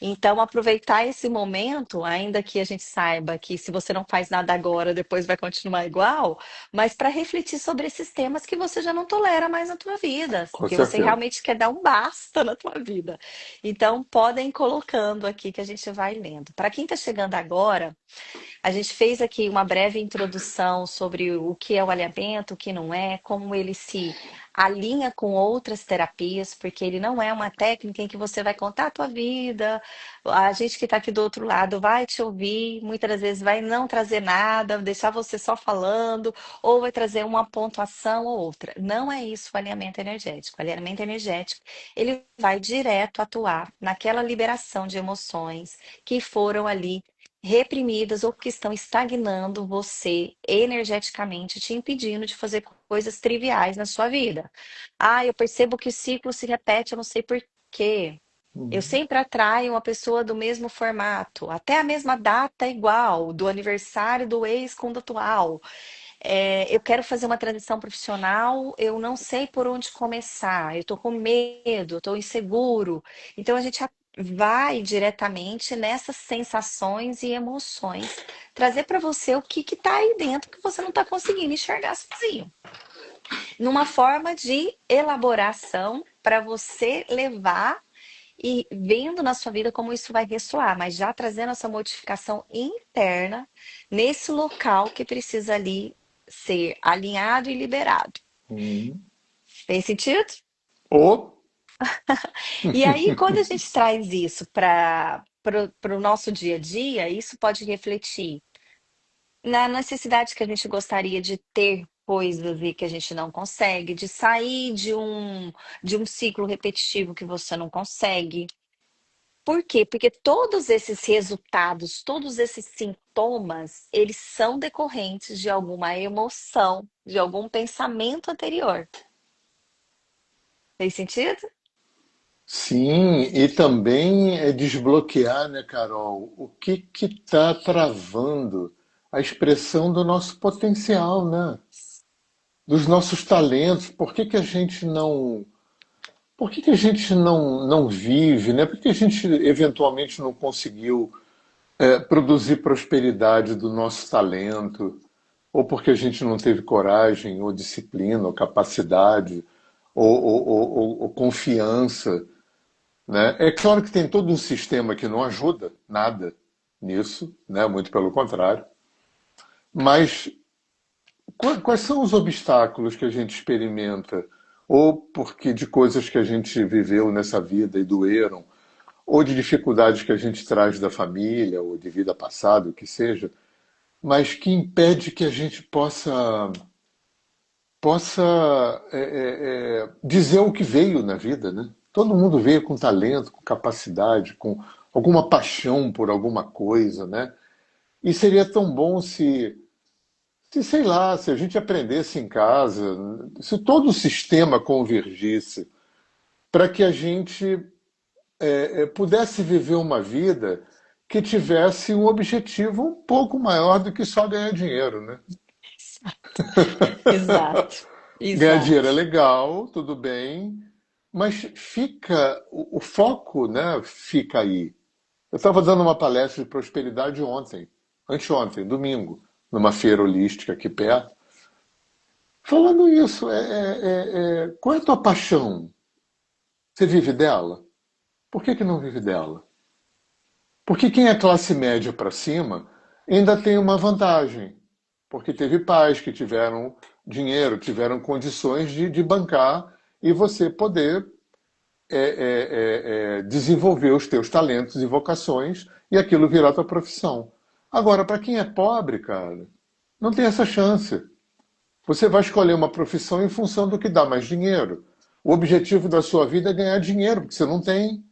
Então, aproveitar esse momento, ainda que a gente saiba que se você não faz nada agora, depois vai continuar igual, mas para refletir sobre esses temas que você já não tolera mais na tua vida, Com que você certeza. realmente quer dar um basta na tua vida. Então, podem ir colocando aqui que a gente vai lendo. Para quem está chegando agora, a gente fez aqui uma breve introdução sobre o que é o alinhamento, o que não é, como ele se alinha com outras terapias, porque ele não é uma técnica em que você vai contar a tua vida, a gente que está aqui do outro lado vai te ouvir, muitas das vezes vai não trazer nada, deixar você só falando, ou vai trazer uma pontuação ou outra. Não é isso o alinhamento energético. O alinhamento energético, ele vai direto atuar naquela liberação de emoções que foram ali reprimidas ou que estão estagnando você energeticamente, te impedindo de fazer coisas triviais na sua vida. Ah, eu percebo que o ciclo se repete, eu não sei por quê. Eu Uhum. sempre atraio uma pessoa do mesmo formato, até a mesma data igual, do aniversário do ex com o atual. Eu quero fazer uma transição profissional, eu não sei por onde começar, eu estou com medo, estou inseguro. Então a gente vai diretamente nessas sensações e emoções, trazer para você o que está aí dentro que você não está conseguindo enxergar sozinho. Numa forma de elaboração para você levar e vendo na sua vida como isso vai ressoar, mas já trazendo essa modificação interna nesse local que precisa ali ser alinhado e liberado. Uhum. Fez sentido? Ou E aí, quando a gente traz isso para o nosso dia a dia, isso pode refletir na necessidade que a gente gostaria de ter coisas e que a gente não consegue, de sair de um ciclo repetitivo que você não consegue. Por quê? Porque todos esses resultados, todos esses sintomas, eles são decorrentes de alguma emoção, de algum pensamento anterior. Tem sentido? Sim, e também é desbloquear, né, Carol, o que está travando a expressão do nosso potencial, né? Dos nossos talentos. Por que que a gente não vive, né? Por que a gente eventualmente não conseguiu produzir prosperidade do nosso talento? Ou porque a gente não teve coragem, ou disciplina, ou capacidade, ou confiança, né? É claro que tem todo um sistema que não ajuda nada nisso, né? Muito pelo contrário. Mas quais são os obstáculos que a gente experimenta? Ou porque de coisas que a gente viveu nessa vida e doeram, ou de dificuldades que a gente traz da família, ou de vida passada, o que seja, mas que impede que a gente possa dizer o que veio na vida, né? Todo mundo veio com talento, com capacidade, com alguma paixão por alguma coisa, né? E seria tão bom se sei lá, se a gente aprendesse em casa, se todo o sistema convergisse para que a gente pudesse viver uma vida que tivesse um objetivo um pouco maior do que só ganhar dinheiro, né? Exato, Ganhar dinheiro é exato. legal, tudo bem, mas fica o foco, né? Fica aí. Eu estava dando uma palestra de prosperidade ontem, anteontem, domingo, numa feira holística aqui perto. Falando isso, qual é a tua paixão? Você vive dela? Por que que não vive dela? Porque quem é classe média para cima ainda tem uma vantagem, porque teve pais que tiveram dinheiro, tiveram condições de bancar e você poder desenvolver os teus talentos e vocações e aquilo virar tua profissão. Agora, para quem é pobre, cara, não tem essa chance. Você vai escolher uma profissão em função do que dá mais dinheiro. O objetivo da sua vida é ganhar dinheiro, porque você não tem.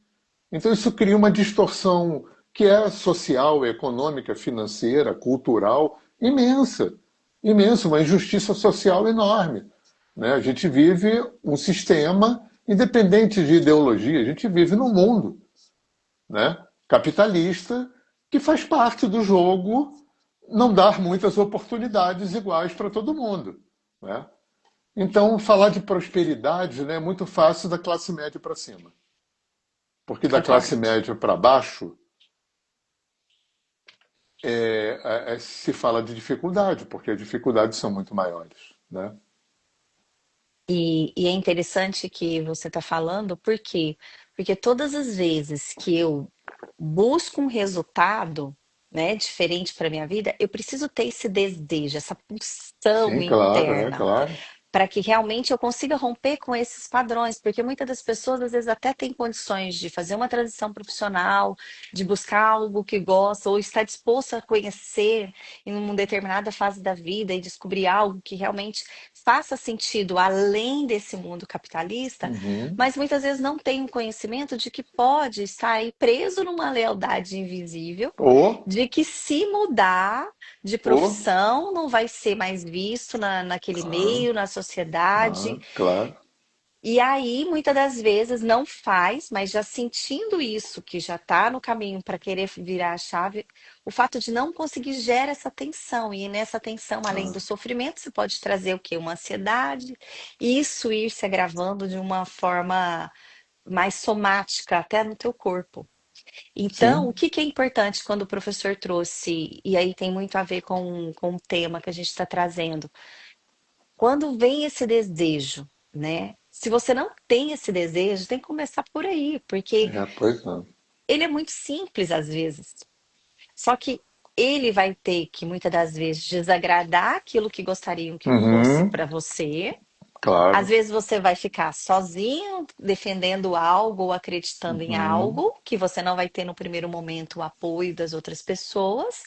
Então isso cria uma distorção que é social, econômica, financeira, cultural, imensa. Imensa, uma injustiça social enorme. Né? A gente vive um sistema, independente de ideologia, a gente vive num mundo, né? Capitalista que faz parte do jogo não dar muitas oportunidades iguais para todo mundo. Né? Então, falar de prosperidade, né, é muito fácil da classe média para cima. Porque da classe Concordo. média para baixo se fala de dificuldade, porque as dificuldades são muito maiores. Né? E é interessante que você está falando, por quê? Porque todas as vezes que eu busco um resultado, né, diferente para minha vida, eu preciso ter esse desejo, essa pulsão Sim, claro, interna claro. para que realmente eu consiga romper com esses padrões, porque muitas das pessoas às vezes até têm condições de fazer uma transição profissional, de buscar algo que gosta, ou está disposto a conhecer em uma determinada fase da vida e descobrir algo que realmente faça sentido além desse mundo capitalista, Uhum. mas muitas vezes não tem um conhecimento de que pode estar aí preso numa lealdade invisível, Ou, de que se mudar de ou, profissão, não vai ser mais visto naquele claro, meio, na sociedade. claro, claro. E aí, muitas das vezes, não faz, mas já sentindo isso, que já está no caminho para querer virar a chave, o fato de não conseguir gera essa tensão. E nessa tensão, além do Ah, sofrimento, você pode trazer o quê? Uma ansiedade, e isso ir se agravando de uma forma mais somática, até no teu corpo. Então, o sim, que que é importante quando o professor trouxe, e aí tem muito a ver com o tema que a gente está trazendo, quando vem esse desejo, né? Se você não tem esse desejo, tem que começar por aí, porque pois não. ele é muito simples às vezes. Só que ele vai ter que muitas das vezes desagradar aquilo que gostariam que fosse Uhum. para você, Às Claro. vezes você vai ficar sozinho, defendendo algo ou acreditando em Uhum, algo, que você não vai ter no primeiro momento o apoio das outras pessoas.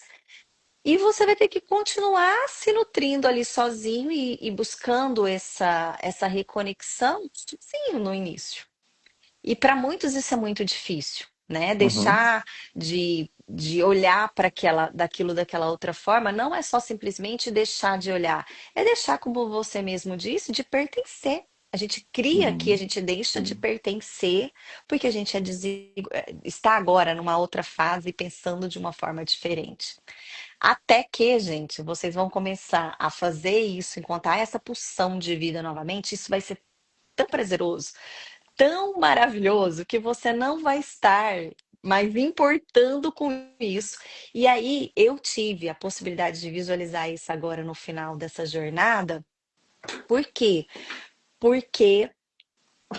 E você vai ter que continuar se nutrindo ali sozinho e buscando essa reconexão sozinho no início. E para muitos isso é muito difícil, né? uhum, Deixar de olhar para daquela outra forma não é só simplesmente deixar de olhar, é deixar, como você mesmo disse, de pertencer. A gente cria que a uhum. gente deixa de Sim, pertencer porque a gente está agora numa outra fase pensando de uma forma diferente. Até que, gente, vocês vão começar a fazer isso, encontrar essa pulsão de vida novamente, isso vai ser tão prazeroso, tão maravilhoso, que você não vai estar mais importando com isso. E aí eu tive a possibilidade de visualizar isso agora no final dessa jornada. Por quê? Porque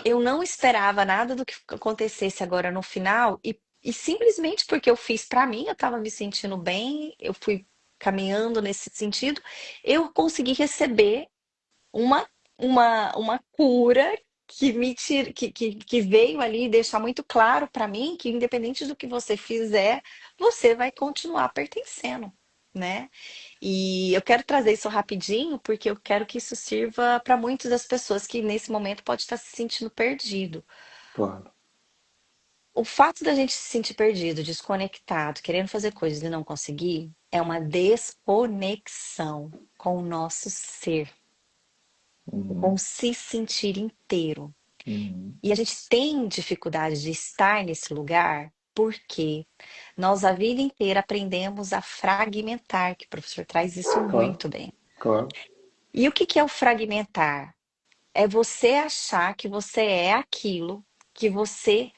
eu não esperava nada do que acontecesse agora no final e simplesmente porque eu fiz para mim, eu estava me sentindo bem, eu fui caminhando nesse sentido, eu consegui receber uma, uma cura que veio ali deixar muito claro para mim que independente do que você fizer, você vai continuar pertencendo, né? E eu quero trazer isso rapidinho porque eu quero que isso sirva para muitas das pessoas que nesse momento pode estar se sentindo perdido. claro. O fato da gente se sentir perdido, desconectado, querendo fazer coisas e não conseguir, é uma desconexão com o nosso ser, com Uhum, se sentir inteiro. uhum. E a gente tem dificuldade de estar nesse lugar porque nós a vida inteira aprendemos a fragmentar, que o professor traz isso Claro, muito bem. claro. E o que que é o fragmentar? É você achar que você é aquilo que você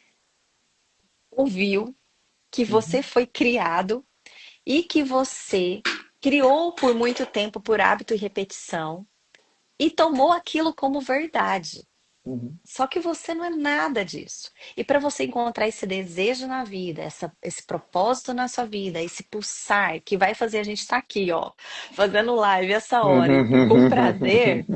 ouviu, que você Uhum, foi criado e que você criou por muito tempo por hábito e repetição e tomou aquilo como verdade. uhum. Só que você não é nada disso. E para você encontrar esse desejo na vida, esse propósito na sua vida, esse pulsar que vai fazer a gente estar aqui, ó, fazendo live essa hora e com prazer,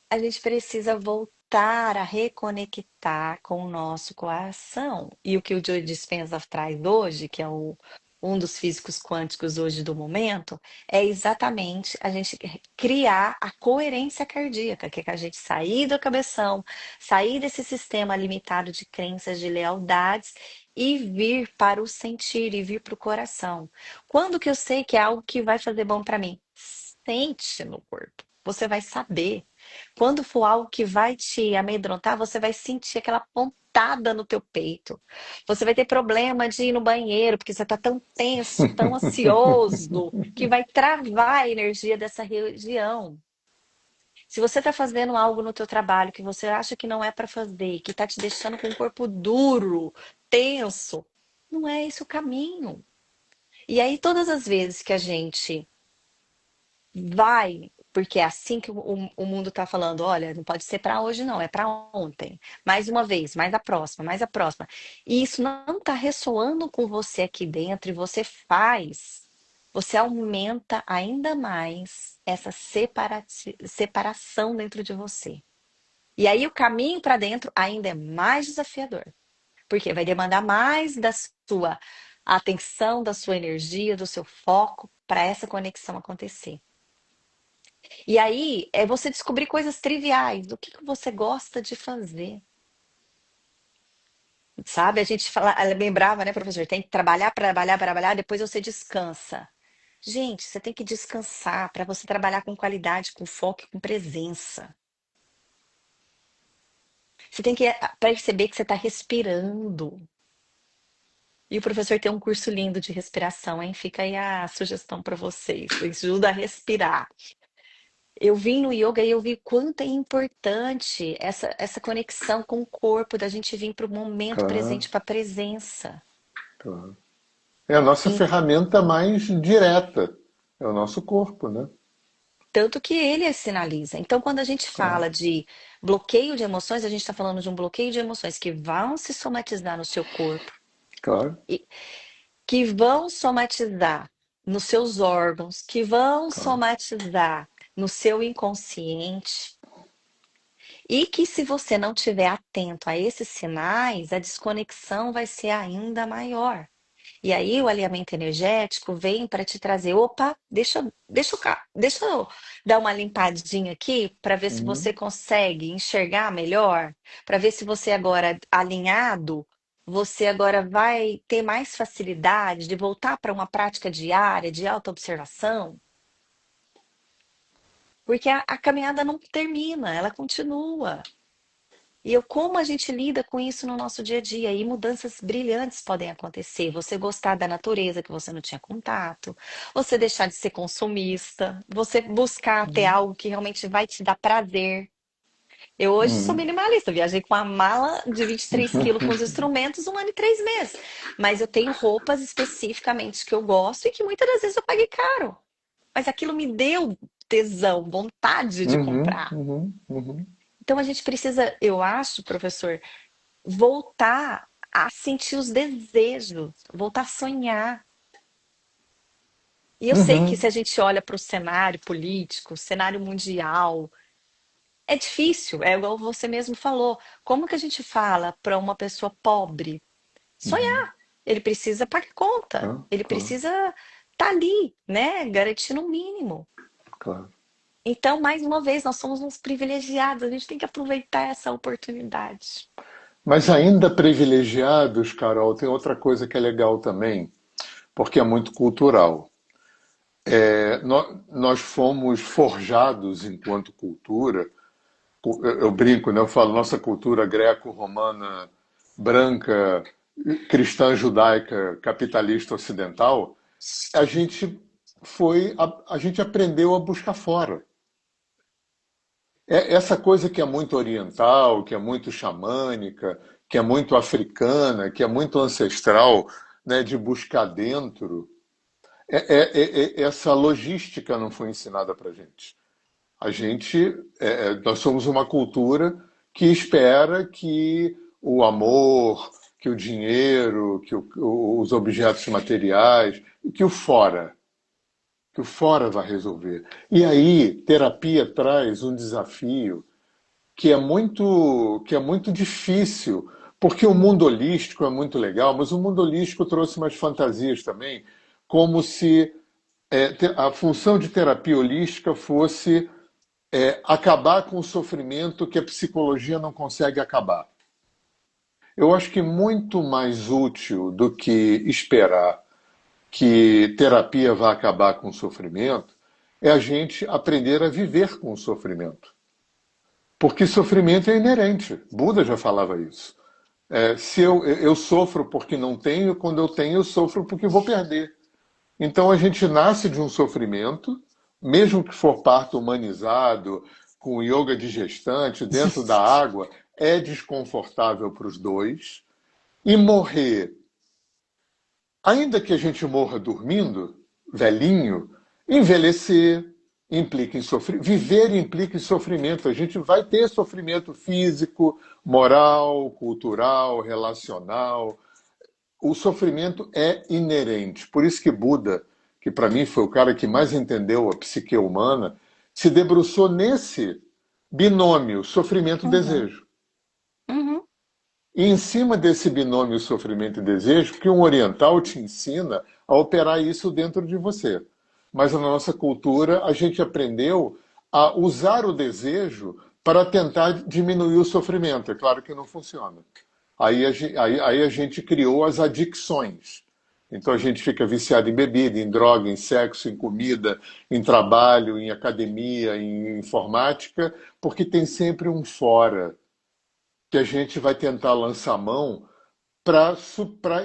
a gente precisa voltar a reconectar com o nosso coração. E o que o Joe Dispenza traz hoje, que é um dos físicos quânticos hoje do momento, é exatamente a gente criar a coerência cardíaca, que é a gente sair do cabeção, sair desse sistema limitado de crenças, de lealdades e vir para o sentir e vir para o coração. Quando que eu sei que é algo que vai fazer bom para mim? Sente no corpo. Você vai saber. Quando for algo que vai te amedrontar, você vai sentir aquela pontada no teu peito. Você vai ter problema de ir no banheiro, porque você está tão tenso, tão ansioso, que vai travar a energia dessa região. Se você está fazendo algo no teu trabalho que você acha que não é para fazer, que está te deixando com o corpo duro, tenso, não é esse o caminho. E aí, todas as vezes que a gente vai, porque é assim que o mundo está falando, olha, não pode ser para hoje, não, é para ontem. Mais uma vez, mais a próxima, mais a próxima. E isso não está ressoando com você aqui dentro, e você aumenta ainda mais essa separação dentro de você. E aí o caminho para dentro ainda é mais desafiador, porque vai demandar mais da sua atenção, da sua energia, do seu foco para essa conexão acontecer. E aí é você descobrir coisas triviais, do que você gosta de fazer, sabe? A gente fala, ela lembrava, né, professor? Tem que trabalhar, trabalhar, trabalhar, depois você descansa. Gente, você tem que descansar para você trabalhar com qualidade, com foco e com presença. Você tem que perceber que você está respirando. E o professor tem um curso lindo de respiração, hein? Fica aí a sugestão para vocês. Ajuda a respirar. Eu vim no yoga e eu vi quanto é importante essa conexão com o corpo, da gente vir para o momento Claro, presente, para a presença. claro. É a nossa E ferramenta mais direta. É o nosso corpo, né? tanto que ele sinaliza. Então, quando a gente Claro, fala de bloqueio de emoções, a gente está falando de um bloqueio de emoções que vão se somatizar no seu corpo, claro, e que vão somatizar nos seus órgãos, que vão claro. somatizar no seu inconsciente, e que se você não tiver atento a esses sinais, a desconexão vai ser ainda maior. E aí o alinhamento energético vem para te trazer, opa, deixa eu dar uma limpadinha aqui para ver se você Uhum, consegue enxergar melhor, para ver se você agora alinhado, você agora vai ter mais facilidade de voltar para uma prática diária de autoobservação, porque a caminhada não termina, ela continua. Como a gente lida com isso no nosso dia a dia? E mudanças brilhantes podem acontecer. Você gostar da natureza que você não tinha contato, você deixar de ser consumista, você buscar ter uhum, algo que realmente vai te dar prazer. Eu hoje sou uhum, minimalista, viajei com a mala de 23 quilos com os instrumentos 1 ano e 3 meses. Mas eu tenho roupas especificamente que eu gosto e que muitas das vezes eu paguei caro. Mas aquilo me deu tesão, vontade de uhum, comprar. uhum, uhum, Então a gente precisa, eu acho, professor, voltar a sentir os desejos, voltar a sonhar. E eu sei que uhum, se a gente olha para o cenário político, cenário mundial, é difícil, é igual você mesmo falou. Como que a gente fala para uma pessoa pobre uhum. sonhar? Ele precisa pagar conta, Claro, ele claro, precisa estar ali, né? Garantindo o mínimo. claro. Então, mais uma vez, nós somos uns privilegiados, a gente tem que aproveitar essa oportunidade. Mas ainda privilegiados, Carol, tem outra coisa que é legal também, porque é muito cultural. Nós fomos forjados enquanto cultura. Eu brinco, né? Eu falo, nossa cultura greco-romana, branca, cristã, judaica, capitalista ocidental, a gente a gente aprendeu a buscar fora. Essa coisa que é muito oriental, que é muito xamânica, que é muito africana, que é muito ancestral, né, de buscar dentro, essa logística não foi ensinada para gente. Nós somos uma cultura que espera que o amor, que o dinheiro, os objetos materiais, que o fora vai resolver. E aí, terapia traz um desafio que é muito difícil, porque o mundo holístico é muito legal, mas o mundo holístico trouxe umas fantasias também, como se a função de terapia holística fosse acabar com o sofrimento que a psicologia não consegue acabar. Eu acho que muito mais útil do que esperar que terapia vá acabar com o sofrimento é a gente aprender a viver com o sofrimento. Porque sofrimento é inerente. Buda já falava isso. Se eu sofro porque não tenho, quando eu tenho, eu sofro porque vou perder. Então a gente nasce de um sofrimento, mesmo que for parto humanizado, com yoga de gestante, dentro da água, é desconfortável para os dois. E morrer, ainda que a gente morra dormindo, velhinho, envelhecer implica em sofrer, viver implica em sofrimento. A gente vai ter sofrimento físico, moral, cultural, relacional. O sofrimento é inerente. Por isso que Buda, que para mim foi o cara que mais entendeu a psique humana, se debruçou nesse binômio Uhum, sofrimento-desejo. uhum, E em cima desse binômio sofrimento e desejo, que um oriental te ensina a operar isso dentro de você. Mas na nossa cultura, a gente aprendeu a usar o desejo para tentar diminuir o sofrimento. É claro que não funciona. Aí a gente criou as adicções. Então a gente fica viciado em bebida, em droga, em sexo, em comida, em trabalho, em academia, em informática, porque tem sempre um fora que a gente vai tentar lançar mão para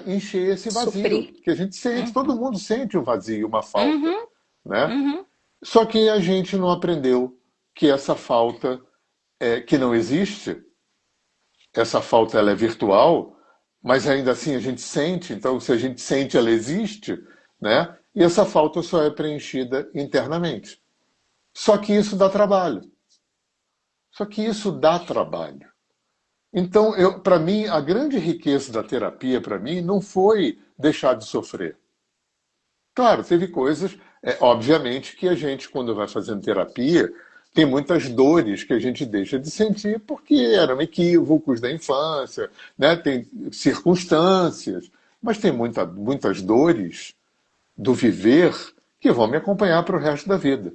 encher esse suprir. vazio que a gente sente. Todo Uhum, mundo sente um vazio, uma falta, uhum, né? uhum. Só que a gente não aprendeu que essa falta que não existe, essa falta ela é virtual, mas ainda assim a gente sente. Então, se a gente sente, ela existe, né? E essa falta só é preenchida internamente. Só que isso dá trabalho. Só que isso dá trabalho. Então, para mim, a grande riqueza da terapia, para mim, não foi deixar de sofrer. Claro, teve coisas. É, obviamente que a gente, quando vai fazendo terapia, tem muitas dores que a gente deixa de sentir porque eram equívocos da infância, né? Tem circunstâncias, mas tem muitas dores do viver que vão me acompanhar para o resto da vida.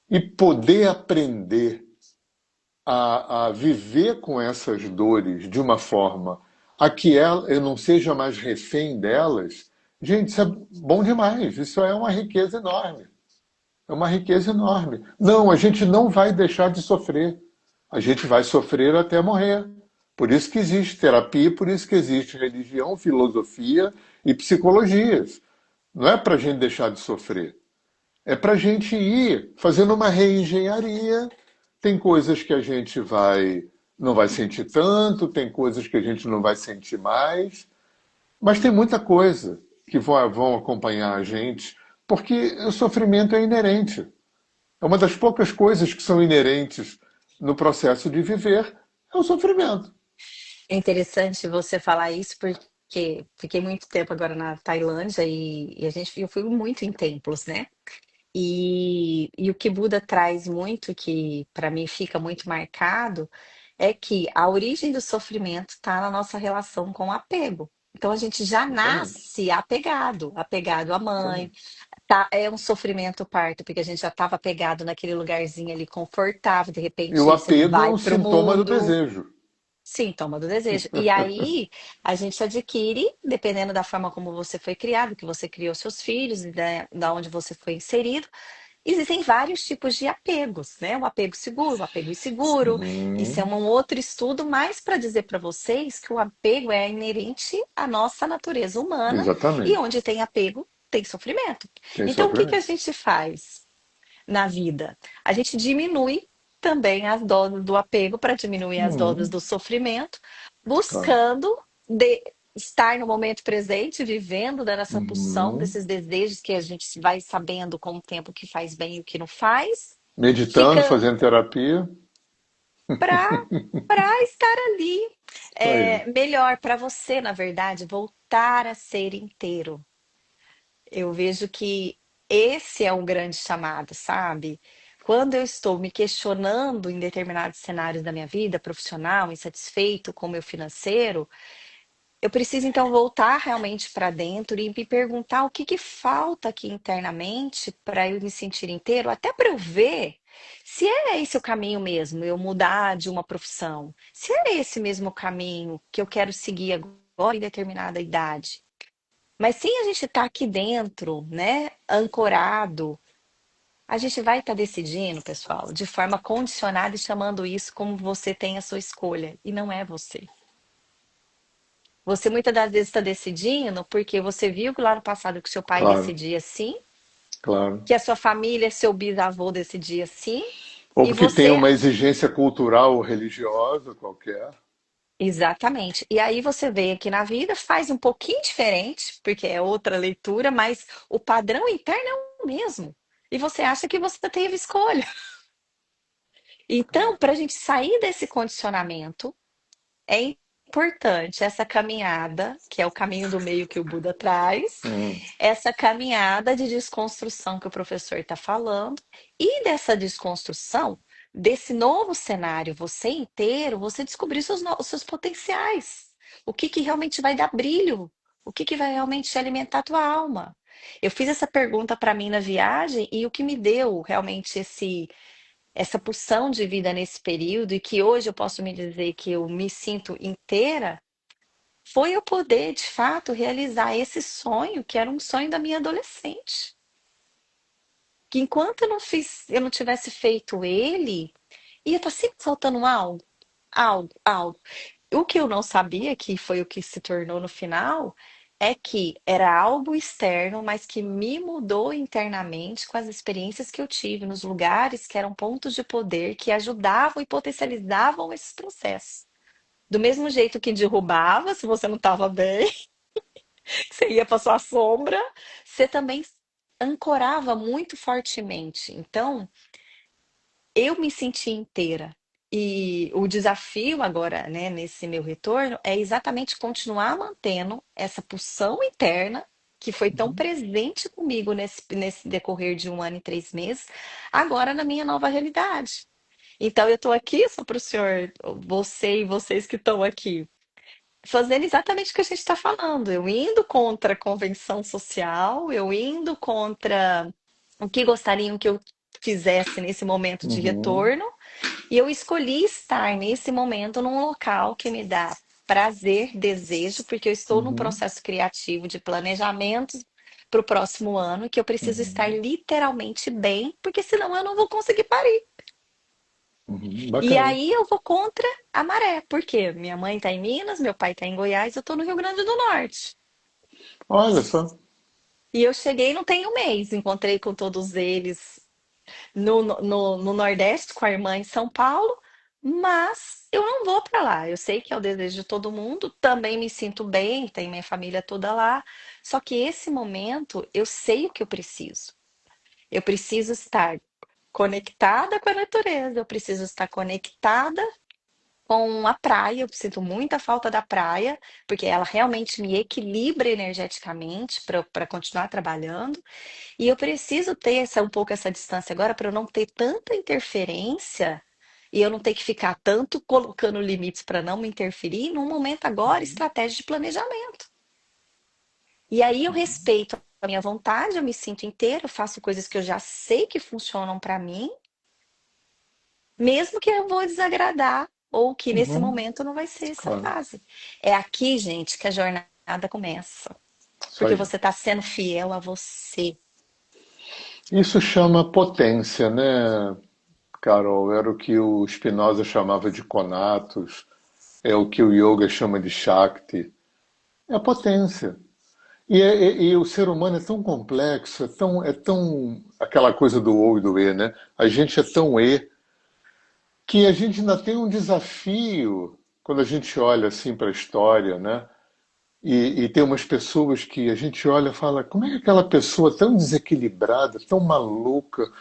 E poder aprender a viver com essas dores de uma forma a que eu não seja mais refém delas, gente, isso é bom demais. Isso é uma riqueza enorme. É uma riqueza enorme. Não, a gente não vai deixar de sofrer. A gente vai sofrer até morrer. Por isso que existe terapia, por isso que existe religião, filosofia e psicologias. Não é para a gente deixar de sofrer. É para a gente ir fazendo uma reengenharia. Tem coisas que a gente não vai sentir tanto, tem coisas que a gente não vai sentir mais, mas tem muita coisa que vão acompanhar a gente, porque o sofrimento é inerente. É uma das poucas coisas que são inerentes no processo de viver, é o sofrimento. É interessante você falar isso porque fiquei muito tempo agora na Tailândia eu fui muito em templos, né? E o que Buda traz muito, que para mim fica muito marcado, é que a origem do sofrimento está na nossa relação com o apego. Então a gente já Exatamente. nasce apegado, apegado à mãe, Exatamente. tá? É um sofrimento o parto, porque a gente já estava apegado naquele lugarzinho ali confortável, de E o repente você apego é vai um para o sintoma do mundo. desejo. Sintoma do desejo. E aí a gente adquire, dependendo da forma como você foi criado, que você criou seus filhos e da onde você foi inserido, existem vários tipos de apegos, né? O apego seguro, o apego inseguro. Isso é Sim, um outro estudo, mais para dizer para vocês que o apego é inerente à nossa natureza humana e exatamente. onde tem apego, tem sofrimento. Tem Então, o que que a sofrimento. gente faz na vida? A gente diminui também as doses do apego para diminuir as doses Uhum, do sofrimento, claro. buscando estar no momento presente, vivendo, dando essa pulsão Uhum. desses desejos que a gente vai sabendo com o tempo o que faz bem e o que não faz, Meditando, fica fazendo terapia. para estar ali Isso aí. melhor para você, na verdade, voltar a ser inteiro. Eu vejo que esse é um grande chamado, sabe? Quando eu estou me questionando em determinados cenários da minha vida profissional, insatisfeito com o meu financeiro, eu preciso então voltar realmente para dentro e me perguntar o que que falta aqui internamente para eu me sentir inteiro, até para eu ver se é esse o caminho mesmo, eu mudar de uma profissão, se é esse mesmo caminho que eu quero seguir agora em determinada idade. Mas sem a gente estar aqui dentro, né, ancorado, a gente vai estar decidindo, pessoal, de forma condicionada e chamando isso como você tem a sua escolha, e não é você. Você muitas das vezes está decidindo porque você viu que lá no passado que seu pai Claro, decidia assim, claro. que a sua família, seu bisavô decidia assim, Ou e porque tem você. uma exigência cultural ou religiosa qualquer. Exatamente. E aí você vê aqui na vida, faz um pouquinho diferente, porque é outra leitura, mas o padrão interno é o mesmo. E você acha que você teve escolha. Então, para a gente sair desse condicionamento, é importante essa caminhada, que é o caminho do meio que o Buda traz, Hum, essa caminhada de desconstrução que o professor está falando, e dessa desconstrução, desse novo cenário, você inteiro, você descobrir os seus potenciais, o que que realmente vai dar brilho, o que que vai realmente alimentar a tua alma. Eu fiz essa pergunta para mim na viagem e o que me deu realmente essa pulsão de vida nesse período e que hoje eu posso me dizer que eu me sinto inteira, foi eu poder, de fato, realizar esse sonho, que era um sonho da minha adolescente. Que enquanto eu não tivesse feito ele, ia estar sempre faltando algo, algo, algo. O que eu não sabia, que foi o que se tornou no final, é que era algo externo, mas que me mudou internamente com as experiências que eu tive nos lugares que eram pontos de poder que ajudavam e potencializavam esses processos. Do mesmo jeito que derrubava, se você não estava bem, você ia para sua sombra, você também ancorava muito fortemente. Então, eu me senti inteira. E o desafio agora, né, nesse meu retorno, é exatamente continuar mantendo essa pulsão interna que foi tão presente comigo nesse decorrer de 1 ano e 3 meses, agora na minha nova realidade. Então, eu estou aqui só para o senhor, você e vocês que estão aqui, fazendo exatamente o que a gente está falando. Eu indo contra a convenção social, eu indo contra o que gostariam que eu fizesse nesse momento de Uhum, retorno, e eu escolhi estar nesse momento num local que me dá prazer, desejo, porque eu estou num uhum, processo criativo de planejamento para o próximo ano, que eu preciso estar uhum, literalmente bem, porque senão eu não vou conseguir parir. uhum. E Bacana. aí eu vou contra a maré, porque minha mãe está em Minas, meu pai está em Goiás, eu estou no Rio Grande do Norte. Olha só. E eu cheguei não tem um mês, encontrei com todos eles no Nordeste, com a irmã em São Paulo, mas eu não vou para lá. Eu sei que é o desejo de todo mundo, também me sinto bem, tem minha família toda lá. Só que esse momento eu sei o que eu preciso. Eu preciso estar conectada com a natureza, eu preciso estar conectada com a praia. Eu sinto muita falta da praia, porque ela realmente me equilibra energeticamente para continuar trabalhando. E eu preciso ter um pouco essa distância agora para eu não ter tanta interferência e eu não ter que ficar tanto colocando limites para não me interferir num momento agora, estratégia de planejamento. E aí eu respeito a minha vontade, eu me sinto inteira, eu faço coisas que eu já sei que funcionam para mim, mesmo que eu vou desagradar ou que nesse Uhum, momento não vai ser essa claro. fase. É aqui, gente, que a jornada começa, Isso porque aí. você está sendo fiel a você. Isso chama potência, né, Carol? Era o que o Spinoza chamava de conatos, é o que o yoga chama de Shakti. É a potência. E o ser humano é tão complexo, é tão aquela coisa do ou e do e, né? A gente é tão e que a gente ainda tem um desafio quando a gente olha assim para a história, né? E tem umas pessoas que a gente olha e fala, como é que aquela pessoa tão desequilibrada, tão maluca,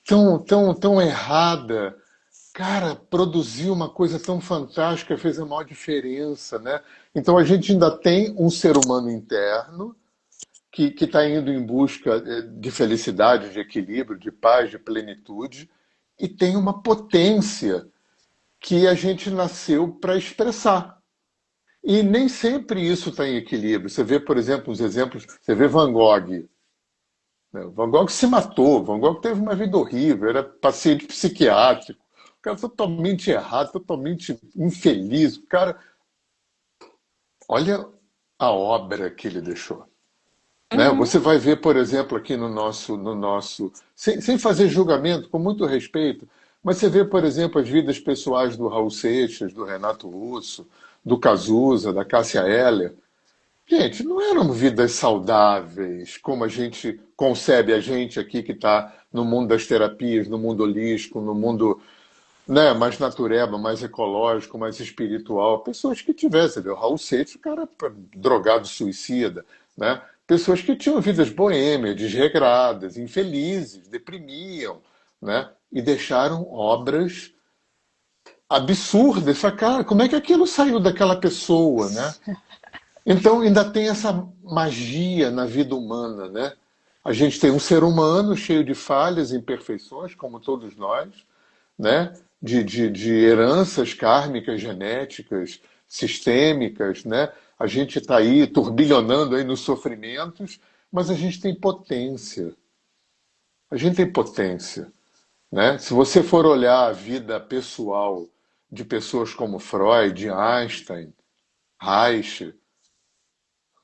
tão errada, cara, produziu uma coisa tão fantástica, fez a maior diferença, né? Então a gente ainda tem um ser humano interno que está indo em busca de felicidade, de equilíbrio, de paz, de plenitude, e tem uma potência que a gente nasceu para expressar. E nem sempre isso está em equilíbrio. Você vê, por exemplo, os exemplos, você vê Van Gogh. Né? Van Gogh se matou, Van Gogh teve uma vida horrível, era paciente psiquiátrico, o cara totalmente errado, totalmente infeliz. O cara, olha a obra que ele deixou. Né? Uhum. Você vai ver, por exemplo, aqui no nosso sem fazer julgamento, com muito respeito, mas você vê, por exemplo, as vidas pessoais do Raul Seixas, do Renato Russo, do Cazuza, da Cássia Eller. Gente, não eram vidas saudáveis, como a gente concebe a gente aqui que está no mundo das terapias, no mundo holístico, no mundo, né, mais natureba, mais ecológico, mais espiritual. Pessoas que tivessem, o Raul Seixas, o cara drogado, suicida, né? Pessoas que tinham vidas boêmias, desregradas, infelizes, deprimiam, né? E deixaram obras absurdas. Fala, cara, como é que aquilo saiu daquela pessoa, né? Então ainda tem essa magia na vida humana, né? A gente tem um ser humano cheio de falhas, imperfeições, como todos nós, né? De heranças kármicas, genéticas, sistêmicas, né? A gente está aí turbilhonando aí nos sofrimentos, mas a gente tem potência. A gente tem potência, né? Se você for olhar a vida pessoal de pessoas como Freud, Einstein, Reich,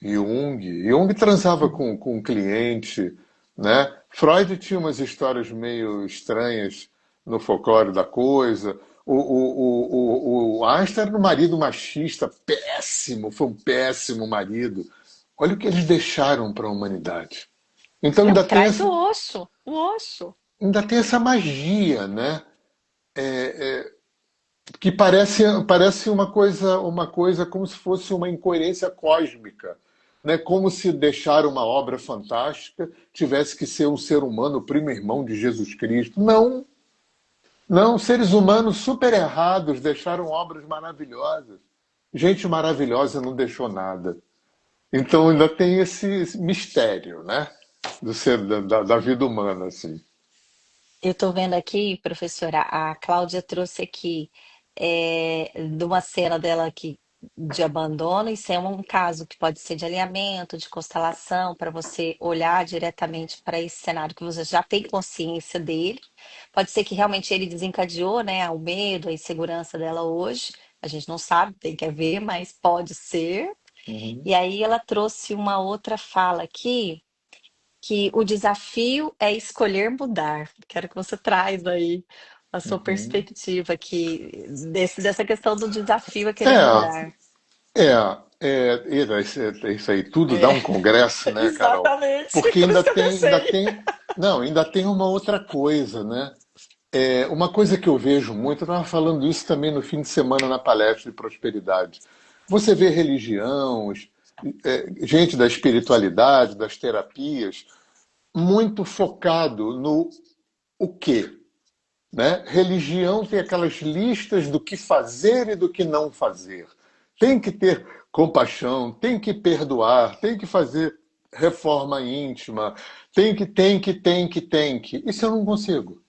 Jung transava com um cliente, né? Freud tinha umas histórias meio estranhas no folclore da coisa. O Einstein era um marido machista, péssimo, foi um péssimo marido. Olha o que eles deixaram para a humanidade. Então Não, traz o osso. ainda tem essa magia, né? Que parece uma coisa como se fosse uma incoerência cósmica, né? Como se deixar uma obra fantástica tivesse que ser um ser humano, o primo irmão de Jesus Cristo. Não, não, seres humanos super errados deixaram obras maravilhosas. Gente maravilhosa não deixou nada. Então ainda tem esse mistério, né? Do ser, da vida humana, assim. Eu estou vendo aqui, professora, a Cláudia trouxe aqui de uma cena dela aqui de abandono, isso é um caso que pode ser de alinhamento, de constelação, para você olhar diretamente para esse cenário que você já tem consciência dele. Pode ser que realmente ele desencadeou, né, o medo, a insegurança dela hoje. A gente não sabe, tem que ver, mas pode ser. Uhum, E aí ela trouxe uma outra fala aqui que o desafio é escolher mudar. Quero que você traz aí a sua uhum. perspectiva aqui dessa questão do desafio é querer É, mudar. isso aí tudo dá É, um congresso, né, Carol? exatamente, Porque por isso que eu pensei. não, ainda tem uma outra coisa, né? Uma coisa que eu vejo muito, eu estava falando isso também no fim de semana na palestra de prosperidade. Você vê religião, gente da espiritualidade, das terapias, muito focado no o quê, né? Religião tem aquelas listas do que fazer e do que não fazer. Tem que ter compaixão, tem que perdoar, tem que fazer reforma íntima, tem que. Isso eu não consigo.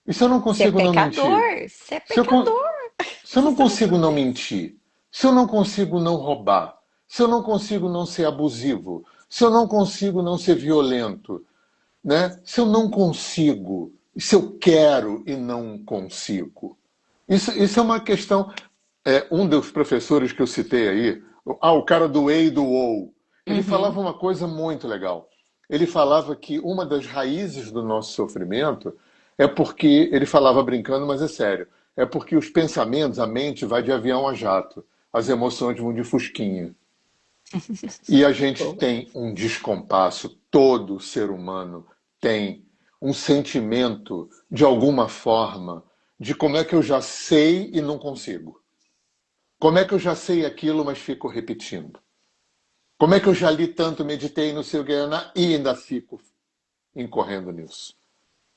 Isso eu não Ser consigo não mentir. pecador, ser Se eu, con- pecador, se eu se não você não consigo não fazer isso. mentir, se eu não consigo não roubar, se eu não consigo não ser abusivo, se eu não consigo não ser violento, né? Se eu não consigo, se eu quero e não consigo. Isso é uma questão. Um dos professores que eu citei aí, o cara do Ei e do Ou, ele Uhum. falava uma coisa muito legal. Ele falava que uma das raízes do nosso sofrimento é porque, ele falava brincando, mas é sério, é porque os pensamentos, a mente vai de avião a jato, as emoções vão de fusquinha. E a gente Boa. tem um descompasso, todo ser humano tem um sentimento, de alguma forma, de como é que eu já sei e não consigo. Como é que eu já sei aquilo, mas fico repetindo? Como é que eu já li tanto, meditei no seu Guiana e ainda fico incorrendo nisso?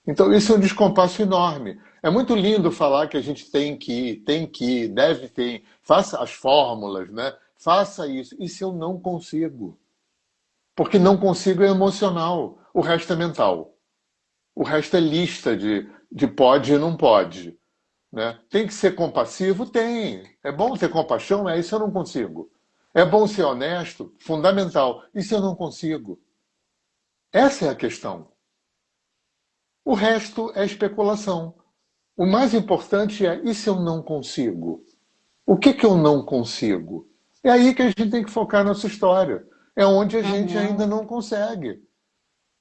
Então, isso é um descompasso enorme. É muito lindo falar que a gente tem que ir, deve ter, faça as fórmulas, né? Faça isso. E se eu não consigo? Porque não consigo é emocional, o resto é mental. O resto é lista de pode e não pode. Né? Tem que ser compassivo? Tem. É bom ter compaixão? É isso eu não consigo. É bom ser honesto? Fundamental. Isso eu não consigo. Essa é a questão. O resto é especulação. O mais importante é: e se eu não consigo? O que eu não consigo? É aí que a gente tem que focar nossa história. É onde a gente ainda Uhum. não consegue.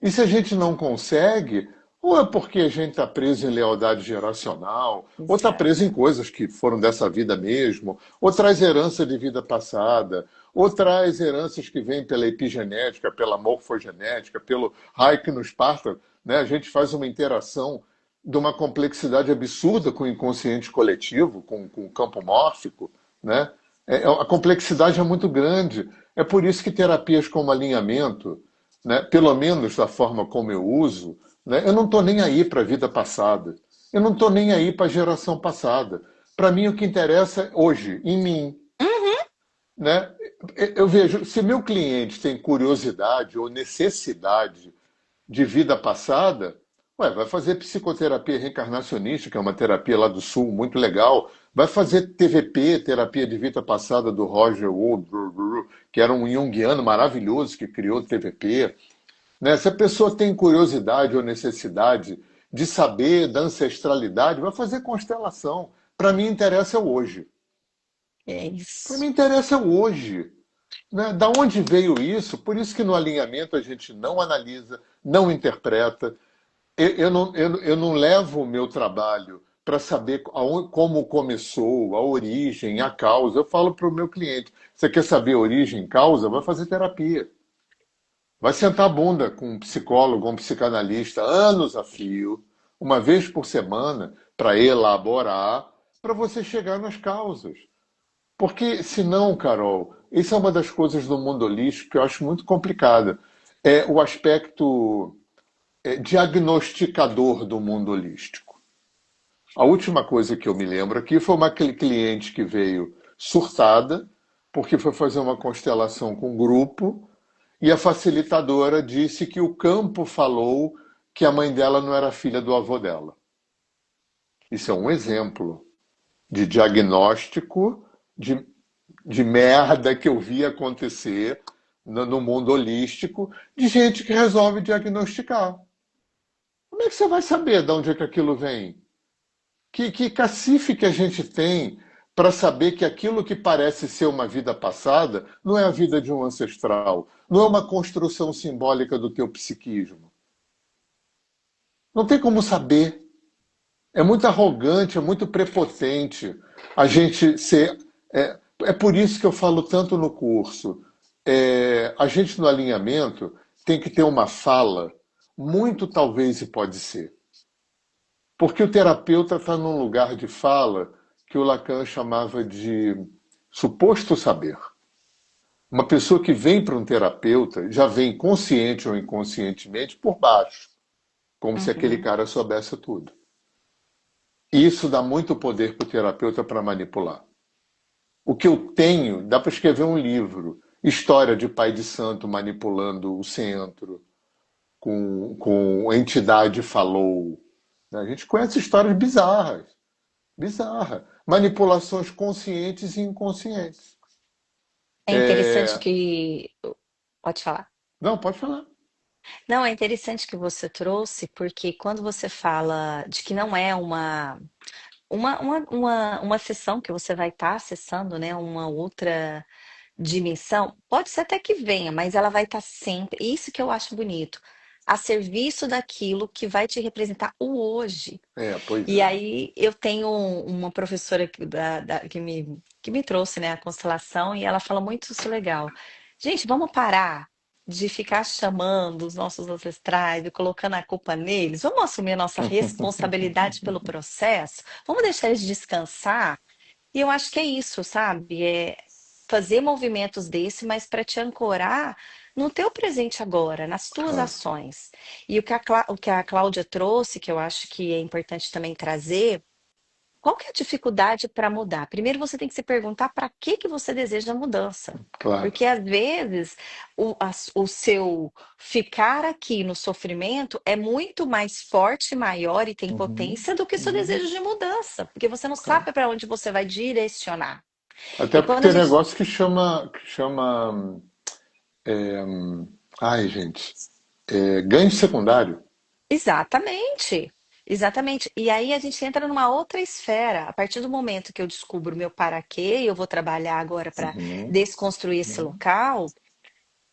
E se a gente não consegue, ou é porque a gente está preso em lealdade geracional, ou está Exato. preso em coisas que foram dessa vida mesmo, ou traz herança de vida passada, ou traz heranças que vêm pela epigenética, pela morfogenética, pelo raio que nos parta. Né? A gente faz uma interação de uma complexidade absurda com o inconsciente coletivo, com o campo mórfico. Né? A complexidade é muito grande. É por isso que terapias como alinhamento, né, pelo menos da forma como eu uso, né, eu não estou nem aí para a vida passada. Eu não estou nem aí para a geração passada. Para mim, o que interessa é hoje, em mim. Uhum. Né? Eu vejo, se meu cliente tem curiosidade ou necessidade de vida passada, ué, vai fazer psicoterapia reencarnacionista, que é uma terapia lá do Sul muito legal. Vai fazer TVP, terapia de vida passada do Roger Woodruff, que era um junguiano maravilhoso que criou o TVP. Né? Se a pessoa tem curiosidade ou necessidade de saber da ancestralidade, vai fazer constelação. Para mim interessa é o hoje. É Para mim isso. interessa é o hoje. Né? Da onde veio isso? Por isso que no alinhamento a gente não analisa, não interpreta. Eu não levo o meu trabalho para saber como começou, a origem, a causa. Eu falo para o meu cliente: você quer saber a origem, causa? Vai fazer terapia. Vai sentar a bunda com um psicólogo, um psicanalista, anos a fio, uma vez por semana, para elaborar, para você chegar nas causas. Porque, senão, Carol, isso é uma das coisas do mundo holístico que eu acho muito complicada. É o aspecto diagnosticador do mundo holístico. A última coisa que eu me lembro aqui foi uma cliente que veio surtada, porque foi fazer uma constelação com um grupo e a facilitadora disse que o campo falou que a mãe dela não era filha do avô dela. Isso é um exemplo de diagnóstico de, de merda que eu vi acontecer no mundo holístico, de gente que resolve diagnosticar. Como é que você vai saber de onde é que aquilo vem? Que cacife que a gente tem para saber que aquilo que parece ser uma vida passada não é a vida de um ancestral, não é uma construção simbólica do teu psiquismo. Não tem como saber. É muito arrogante, é muito prepotente a gente ser. É por isso que eu falo tanto no curso. A gente no alinhamento tem que ter uma fala muito talvez e pode ser. Porque o terapeuta está num lugar de fala que o Lacan chamava de suposto saber. Uma pessoa que vem para um terapeuta já vem consciente ou inconscientemente por baixo, como se aquele Uhum. cara soubesse tudo. E isso dá muito poder para o terapeuta para manipular. O que eu tenho, dá para escrever um livro, história de pai de santo manipulando o centro, com entidade falou. A gente conhece histórias bizarras, bizarras. Manipulações conscientes e inconscientes. É interessante que. Pode falar. Não, pode falar. Não, é interessante que você trouxe, porque quando você fala de que não é uma sessão que você vai estar acessando, né? Uma outra dimensão, pode ser até que venha, mas ela vai estar sempre. Isso que eu acho bonito. A serviço daquilo que vai te representar o hoje. Pois E é. aí eu tenho uma professora que me trouxe, né, a constelação, e ela fala muito isso legal. Gente, vamos parar de ficar chamando os nossos ancestrais e colocando a culpa neles. Vamos assumir a nossa responsabilidade pelo processo. Vamos deixar eles descansar. E eu acho que é isso, sabe? É fazer movimentos desse, mas para te ancorar no teu presente agora, nas tuas Claro. ações. E o que a Cláudia trouxe, que eu acho que é importante também trazer, qual que é a dificuldade para mudar? Primeiro você tem que se perguntar para que você deseja a mudança. Claro. Porque às vezes o seu ficar aqui no sofrimento é muito mais forte, maior e tem Uhum, potência do que o seu uhum, desejo de mudança, porque você não claro. sabe para onde você vai direcionar. Até E porque quando a tem gente. negócio que chama é, ai, gente, ganho secundário. Exatamente. Exatamente. E aí a gente entra numa outra esfera. A partir do momento que eu descubro o meu para quê, e eu vou trabalhar agora para Uhum, desconstruir esse uhum, local,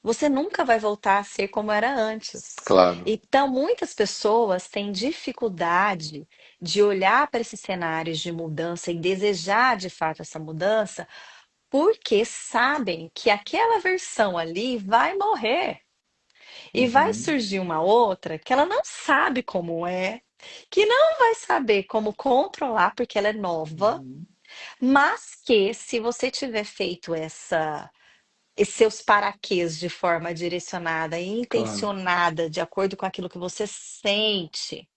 você nunca vai voltar a ser como era antes. claro. Então, muitas pessoas têm dificuldade de olhar para esses cenários de mudança e desejar de fato essa mudança, porque sabem que aquela versão ali vai morrer. E vai Uhum, surgir uma outra que ela não sabe como é, que não vai saber como controlar porque ela é nova, uhum, mas que se você tiver feito esses seus paraquês de forma direcionada e claro. intencionada, de acordo com aquilo que você sente,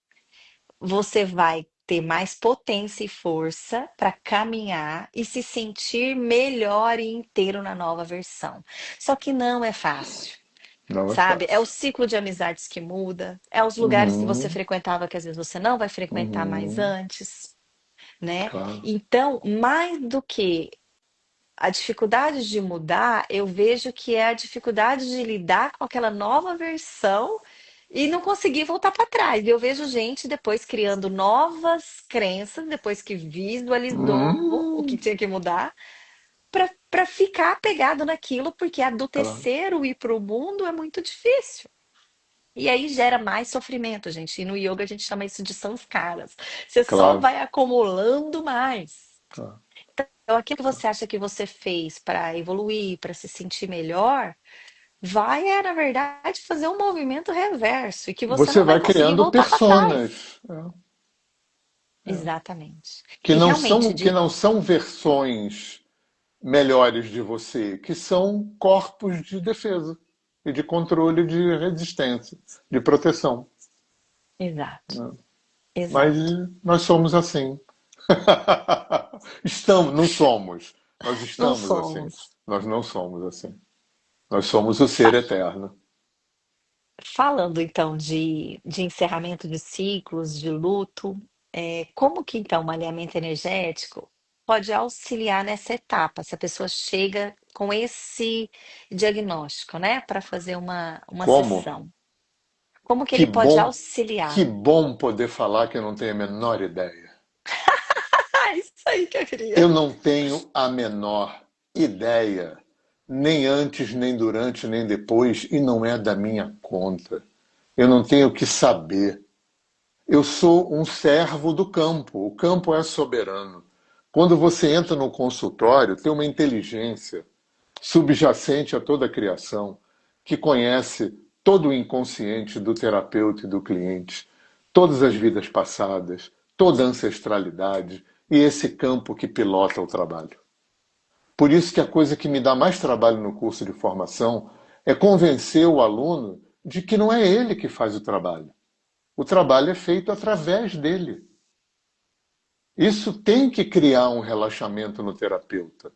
você vai ter mais potência e força para caminhar e se sentir melhor e inteiro na nova versão. Só que não é fácil. Não é Sabe? É o fácil. ciclo de amizades que muda, é os lugares que você Uhum, frequentava que às vezes você não vai frequentar mais uhum, antes, né? claro. Então, mais do que a dificuldade de mudar, eu vejo que é a dificuldade de lidar com aquela nova versão e não conseguir voltar para trás. Eu vejo gente depois criando novas crenças, depois que visualizou o que Hum, tinha que mudar, para ficar apegado naquilo, porque claro, adultecer o ir para o mundo é muito difícil. E aí gera mais sofrimento, gente. E no yoga a gente chama isso de samskaras. Você só claro, vai acumulando mais. claro. Então, aquilo que você acha que você fez para evoluir, para se sentir melhor, vai, na verdade, fazer um movimento reverso e que você Você não vai vai conseguir criando voltar para trás. personas, Exatamente. que E não realmente, são, que não são versões melhores de você, que são corpos de defesa e de controle de resistência, de proteção. exato, Né? Mas exato. nós somos assim. Estamos, não somos. Nós Não estamos assim. somos. Nós não somos assim. Nós somos o ser Fa- eterno. Falando então de encerramento de ciclos, de luto, como que então o alinhamento energético pode auxiliar nessa etapa, se a pessoa chega com esse diagnóstico, né, para fazer uma Como? sessão? Como que Que ele pode bom, que auxiliar? bom poder falar que eu não tenho a menor ideia. Ah, isso aí que eu queria. Eu não tenho a menor ideia, nem antes, nem durante, nem depois, e não é da minha conta. Eu não tenho o que saber. Eu sou um servo do campo. O campo é soberano. Quando você entra no consultório, tem uma inteligência subjacente a toda a criação que conhece todo o inconsciente do terapeuta e do cliente, todas as vidas passadas, toda a ancestralidade e esse campo que pilota o trabalho. Por isso que a coisa que me dá mais trabalho no curso de formação é convencer o aluno de que não é ele que faz o trabalho. O trabalho é feito através dele. Isso tem que criar um relaxamento no terapeuta.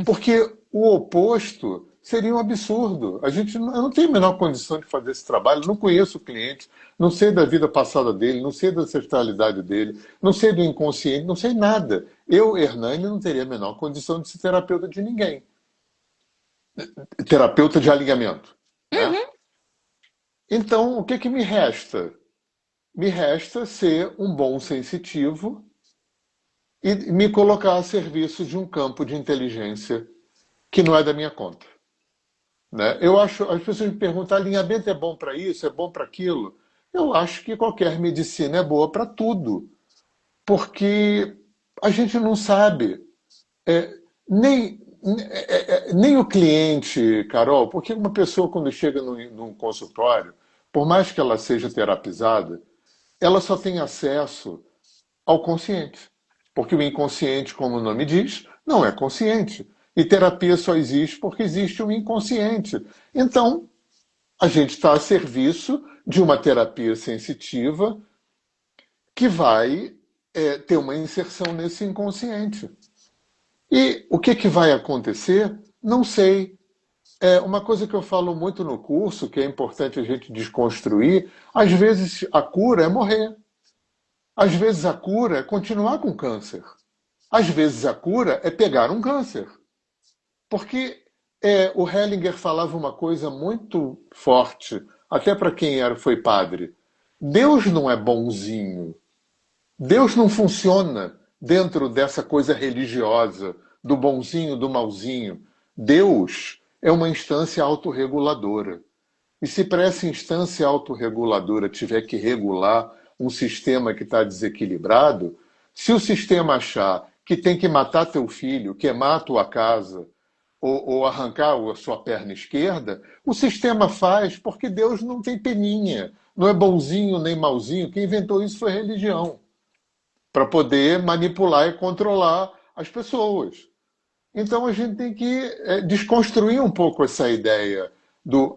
Porque o oposto seria um absurdo. Eu não tenho a menor condição de fazer esse trabalho, não conheço o cliente, não sei da vida passada dele, não sei da ancestralidade dele, não sei do inconsciente, não sei nada. Eu, Hernani, não teria a menor condição de ser terapeuta de ninguém. Terapeuta de alinhamento, né? Uhum. Então, o que que me resta? Me resta ser um bom sensitivo e me colocar a serviço de um campo de inteligência que não é da minha conta. Né? Eu acho, as pessoas me perguntam, alinhamento é bom para isso, é bom para aquilo? Eu acho que qualquer medicina é boa para tudo, porque a gente não sabe, é, nem, nem o cliente, Carol, porque uma pessoa quando chega num consultório, por mais que ela seja terapizada, ela só tem acesso ao consciente. Porque o inconsciente, como o nome diz, não é consciente. E terapia só existe porque existe um inconsciente. Então, a gente está a serviço de uma terapia sensitiva que vai ter uma inserção nesse inconsciente. E o que, que vai acontecer? Não sei. É uma coisa que eu falo muito no curso, que é importante a gente desconstruir, às vezes a cura é morrer. Às vezes a cura é continuar com câncer. Às vezes a cura é pegar um câncer. Porque o Hellinger falava uma coisa muito forte, até para quem foi padre. Deus não é bonzinho. Deus não funciona dentro dessa coisa religiosa, do bonzinho, do malzinho. Deus é uma instância autorreguladora. E se para essa instância autorreguladora tiver que regular um sistema que está desequilibrado, se o sistema achar que tem que matar teu filho, queimar a tua casa, ou arrancar a sua perna esquerda, o sistema faz porque Deus não tem peninha, não é bonzinho nem malzinho. Quem inventou isso foi a religião, para poder manipular e controlar as pessoas. Então a gente tem que desconstruir um pouco essa ideia do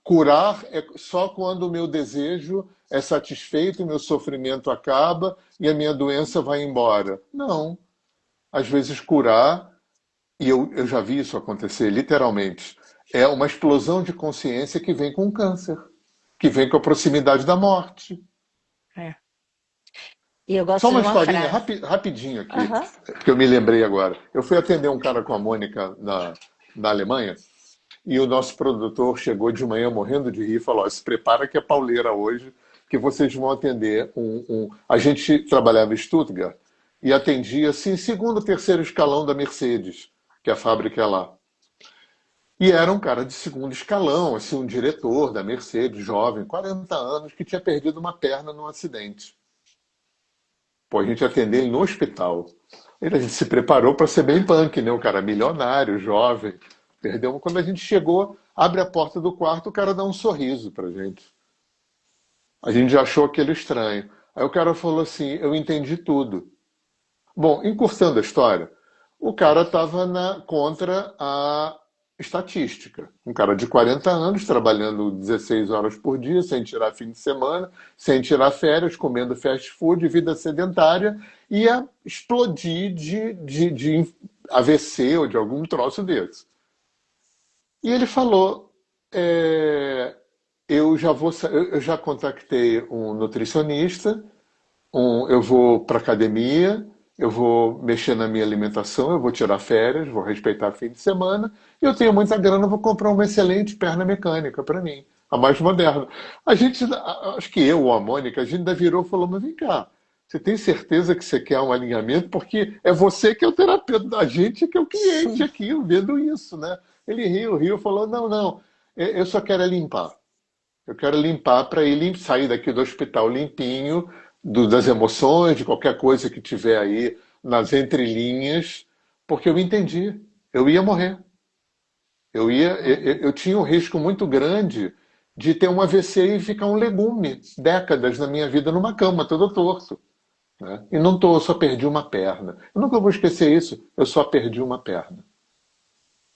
curar é só quando o meu desejo é satisfeito, o meu sofrimento acaba e a minha doença vai embora. Não. Às vezes curar, e eu já vi isso acontecer literalmente, é uma explosão de consciência que vem com o câncer, que vem com a proximidade da morte. É. E eu Só gosto de uma uma historinha frase. rapidinho aqui, Aham. que eu me lembrei agora. Eu fui atender um cara com a Mônica na Alemanha, e o nosso produtor chegou de manhã morrendo de rir e falou: "Ó, se prepara que é pauleira hoje, que vocês vão atender um. A gente trabalhava em Stuttgart e atendia assim, segundo, terceiro escalão da Mercedes, que a fábrica é lá. E era um cara de segundo escalão, assim, um diretor da Mercedes, jovem, 40 anos, que tinha perdido uma perna num acidente. Pô, a gente atendeu ele no hospital. A gente se preparou para ser bem punk, né? O cara milionário, jovem. Perdeu. Quando a gente chegou, abre a porta do quarto, o cara dá um sorriso pra gente. A gente já achou aquele estranho. Aí o cara falou assim: eu entendi tudo. Bom, encurtando a história, o cara estava contra a estatística. Um cara de 40 anos, trabalhando 16 horas por dia, sem tirar fim de semana, sem tirar férias, comendo fast food, vida sedentária, ia explodir de AVC ou de algum troço desse. E ele falou: é, eu já contactei um nutricionista, eu vou para academia, eu vou mexer na minha alimentação, eu vou tirar férias, vou respeitar fim de semana, e eu tenho muita grana, eu vou comprar uma excelente perna mecânica para mim, a mais moderna. A gente, acho que eu ou a Mônica, a gente ainda virou e falou: mas vem cá, você tem certeza que você quer um alinhamento? Porque é você que é o terapeuta da gente, que é o cliente aqui, vendo isso, né? Ele riu, falou: não, não, eu só quero é limpar. Eu quero limpar para ele sair daqui do hospital limpinho das emoções, de qualquer coisa que tiver aí nas entrelinhas, porque eu entendi. Eu ia morrer. Eu tinha um risco muito grande de ter um AVC e ficar um legume décadas na minha vida numa cama, todo torto. Né? E não tô, eu só perdi uma perna. Eu nunca vou esquecer isso. Eu só perdi uma perna.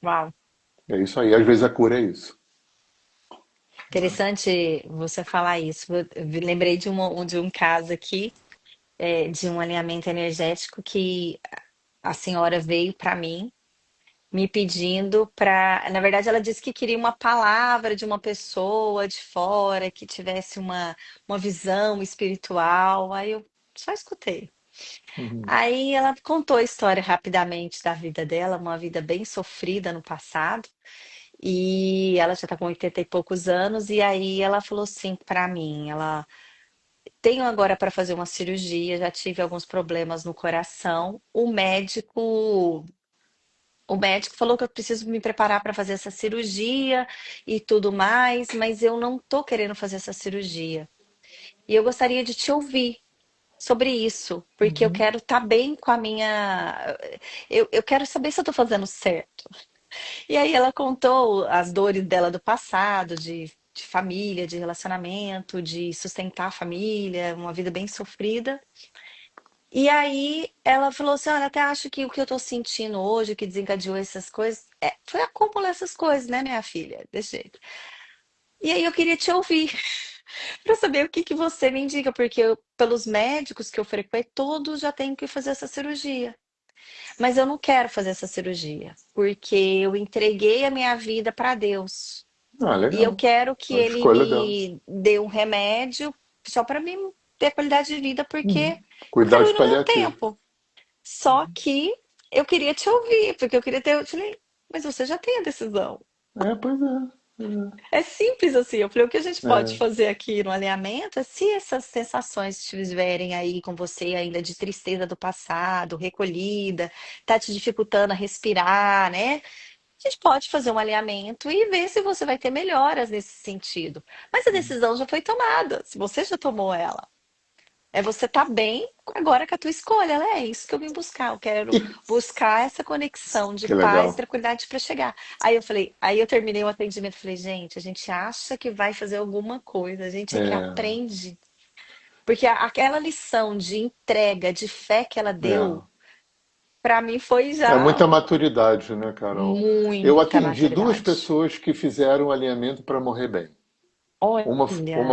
Uau. É isso aí. Às vezes a cura é isso. Interessante você falar isso. Eu lembrei de um caso aqui, de um alinhamento energético que a senhora veio para mim me pedindo para. Na verdade, ela disse que queria uma palavra de uma pessoa de fora que tivesse uma visão espiritual. Aí eu só escutei. Uhum. Aí ela contou a história rapidamente da vida dela, uma vida bem sofrida no passado. E ela já está com 80 e poucos anos, e aí ela falou assim para mim, ela tenho agora para fazer uma cirurgia, já tive alguns problemas no coração. O médico falou que eu preciso me preparar para fazer essa cirurgia e tudo mais, mas eu não tô querendo fazer essa cirurgia. E eu gostaria de te ouvir sobre isso, porque eu Uhum. quero estar bem com a minha. Eu quero saber se eu estou fazendo certo. E aí ela contou as dores dela do passado, de família, de relacionamento, de sustentar a família, uma vida bem sofrida. E aí ela falou assim: olha, até acho que o que eu tô sentindo hoje, que desencadeou essas coisas, foi acumular essas coisas, né, minha filha? Desse jeito. E aí eu queria te ouvir, para saber o que que você me indica, porque pelos médicos que eu frequento, todos já têm que fazer essa cirurgia. Mas eu não quero fazer essa cirurgia, porque eu entreguei a minha vida para Deus. Ah, E eu legal. quero que A ele escolha dela. me dê um remédio só para mim ter qualidade de vida, porque Uhum. eu quero ir Cuidados no meu paliativos. tempo. Só que eu queria te ouvir, porque eu queria ter. Eu falei, mas você já tem a decisão. É, pois é. É simples assim. Eu falei, o que a gente pode É. fazer aqui no alinhamento é se essas sensações estiverem aí com você ainda de tristeza do passado, recolhida, tá te dificultando a respirar, né? A gente pode fazer um alinhamento e ver se você vai ter melhoras nesse sentido. Mas a decisão já foi tomada, se você já tomou ela. É você estar bem agora com a tua escolha. Ela é isso que eu vim buscar. Eu quero E buscar essa conexão de que paz e legal. tranquilidade para chegar. Aí eu falei, aí eu terminei o atendimento, falei, gente, a gente acha que vai fazer alguma coisa, a gente é que É, aprende. Porque aquela lição de entrega, de fé que ela é. deu, para mim foi É já muita maturidade, né, Carol? Eu muita atendi duas maturidade. pessoas que fizeram alinhamento para morrer bem. Uma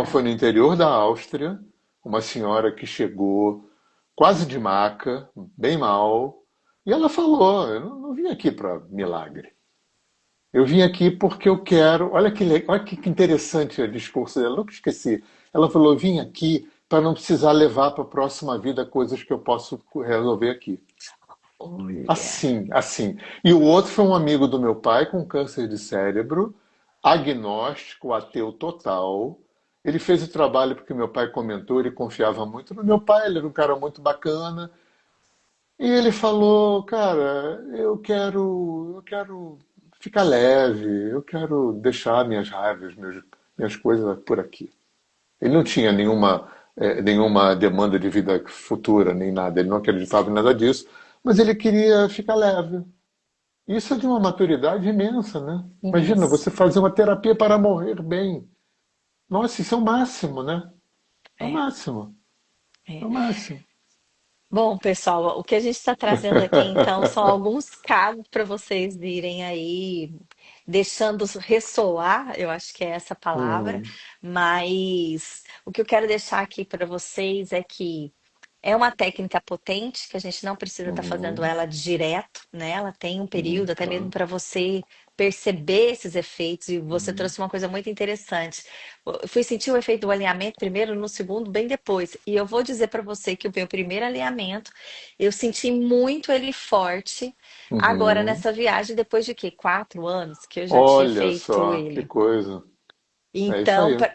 foi Olha, no interior da Áustria, uma senhora que chegou quase de maca, bem mal, e ela falou: eu não vim aqui para milagre. Eu vim aqui porque eu quero. Olha que interessante o discurso dela, eu nunca esqueci. Ela falou: eu vim aqui para não precisar levar para a próxima vida coisas que eu posso resolver aqui. olha. Assim, assim. E o outro foi um amigo do meu pai com câncer de cérebro, agnóstico, ateu total. Ele fez o trabalho porque meu pai comentou, ele confiava muito no meu pai, ele era um cara muito bacana. E ele falou, cara, eu quero ficar leve, eu quero deixar minhas raivas, minhas coisas por aqui. Ele não tinha nenhuma demanda de vida futura, nem nada, ele não acreditava em nada disso, mas ele queria ficar leve. Isso é de uma maturidade imensa, né? Imagina, Imensa. você fazer uma terapia para morrer bem. Nossa, isso é o máximo, né? É o É, máximo. É é. o máximo. Bom, pessoal, o que a gente está trazendo aqui, então, são alguns casos para vocês irem aí, deixando ressoar, eu acho que é essa palavra, Hum, mas o que eu quero deixar aqui para vocês é que É uma técnica potente que a gente não precisa estar fazendo Uhum, ela direto, né? Ela tem um período, até mesmo tá. para você perceber esses efeitos, e você Uhum, trouxe uma coisa muito interessante. Eu fui sentir o efeito do alinhamento primeiro, no segundo, bem depois. E eu vou dizer para você que o meu primeiro alinhamento, eu senti muito ele forte agora uhum. nessa viagem, depois de quê? 4 anos que eu já tinha Olha feito só, que ele. coisa. É isso Então, aí.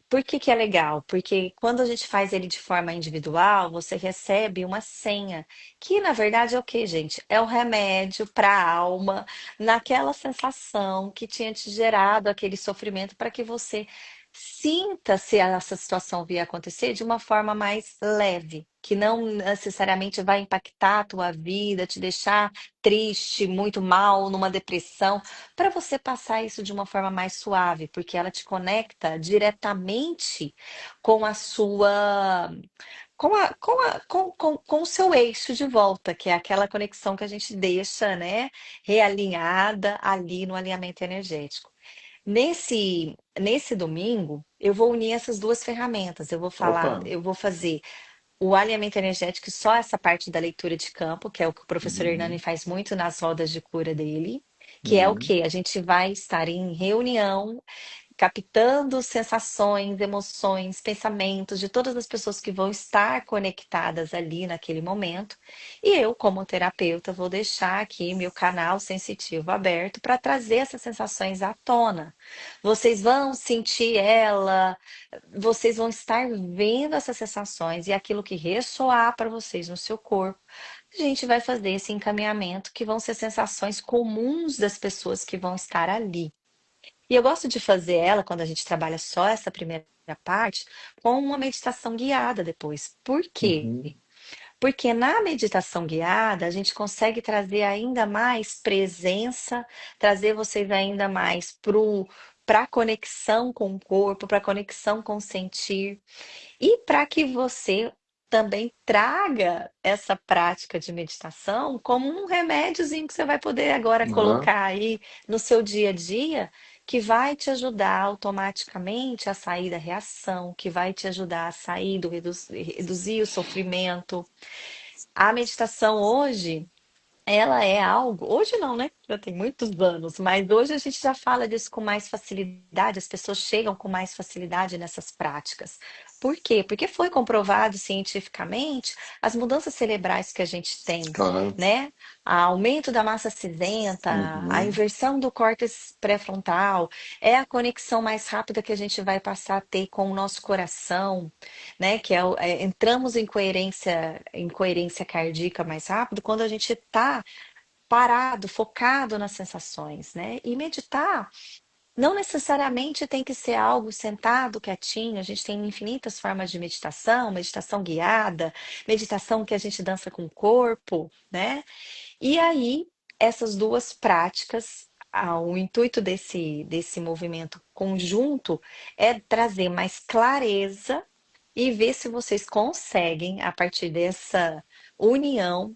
por que que é legal? Porque quando a gente faz ele de forma individual, você recebe uma senha, que na verdade é o que, gente? É o remédio para a alma, naquela sensação que tinha te gerado aquele sofrimento para que você sinta se essa situação vier acontecer de uma forma mais leve, que não necessariamente vai impactar a tua vida, te deixar triste, muito mal, numa depressão, para você passar isso de uma forma mais suave, porque ela te conecta diretamente com a sua, com o seu eixo de volta, que é aquela conexão que a gente deixa, né, realinhada ali no alinhamento energético. Nesse domingo, eu vou unir essas duas ferramentas. Eu vou Opa. falar, eu vou fazer o alinhamento energético, só essa parte da leitura de campo, que é o que o professor Hernani Uhum, faz muito nas rodas de cura dele, que é o uhum, que? A gente vai estar em reunião captando sensações, emoções, pensamentos de todas as pessoas que vão estar conectadas ali naquele momento. E eu, como terapeuta, vou deixar aqui meu canal sensitivo aberto para trazer essas sensações à tona. Vocês vão sentir ela, vocês vão estar vendo essas sensações e aquilo que ressoar para vocês no seu corpo. A gente vai fazer esse encaminhamento que vão ser sensações comuns das pessoas que vão estar ali. E eu gosto de fazer ela, quando a gente trabalha só essa primeira parte, com uma meditação guiada depois. Por quê? uhum. Porque na meditação guiada a gente consegue trazer ainda mais presença, trazer vocês ainda mais para a conexão com o corpo, para a conexão com o sentir. E para que você também traga essa prática de meditação como um remédiozinho que você vai poder agora Aham. colocar aí no seu dia a dia, que vai te ajudar automaticamente a sair da reação, que vai te ajudar a sair reduzir o sofrimento. A meditação hoje ela é algo, hoje não, né? Já tem muitos anos, mas hoje a gente já fala disso com mais facilidade, as pessoas chegam com mais facilidade nessas práticas. Por quê? Porque foi comprovado cientificamente as mudanças cerebrais que a gente tem, Claro. né? O aumento da massa cinzenta, a Uhum. inversão do córtex pré-frontal, é a conexão mais rápida que a gente vai passar a ter com o nosso coração, né? Que entramos em coerência cardíaca mais rápido quando a gente está parado, focado nas sensações, né? E meditar não necessariamente tem que ser algo sentado, quietinho. A gente tem infinitas formas de meditação, meditação guiada, meditação que a gente dança com o corpo, né? E aí, essas duas práticas, o intuito desse movimento conjunto é trazer mais clareza e ver se vocês conseguem, a partir dessa união,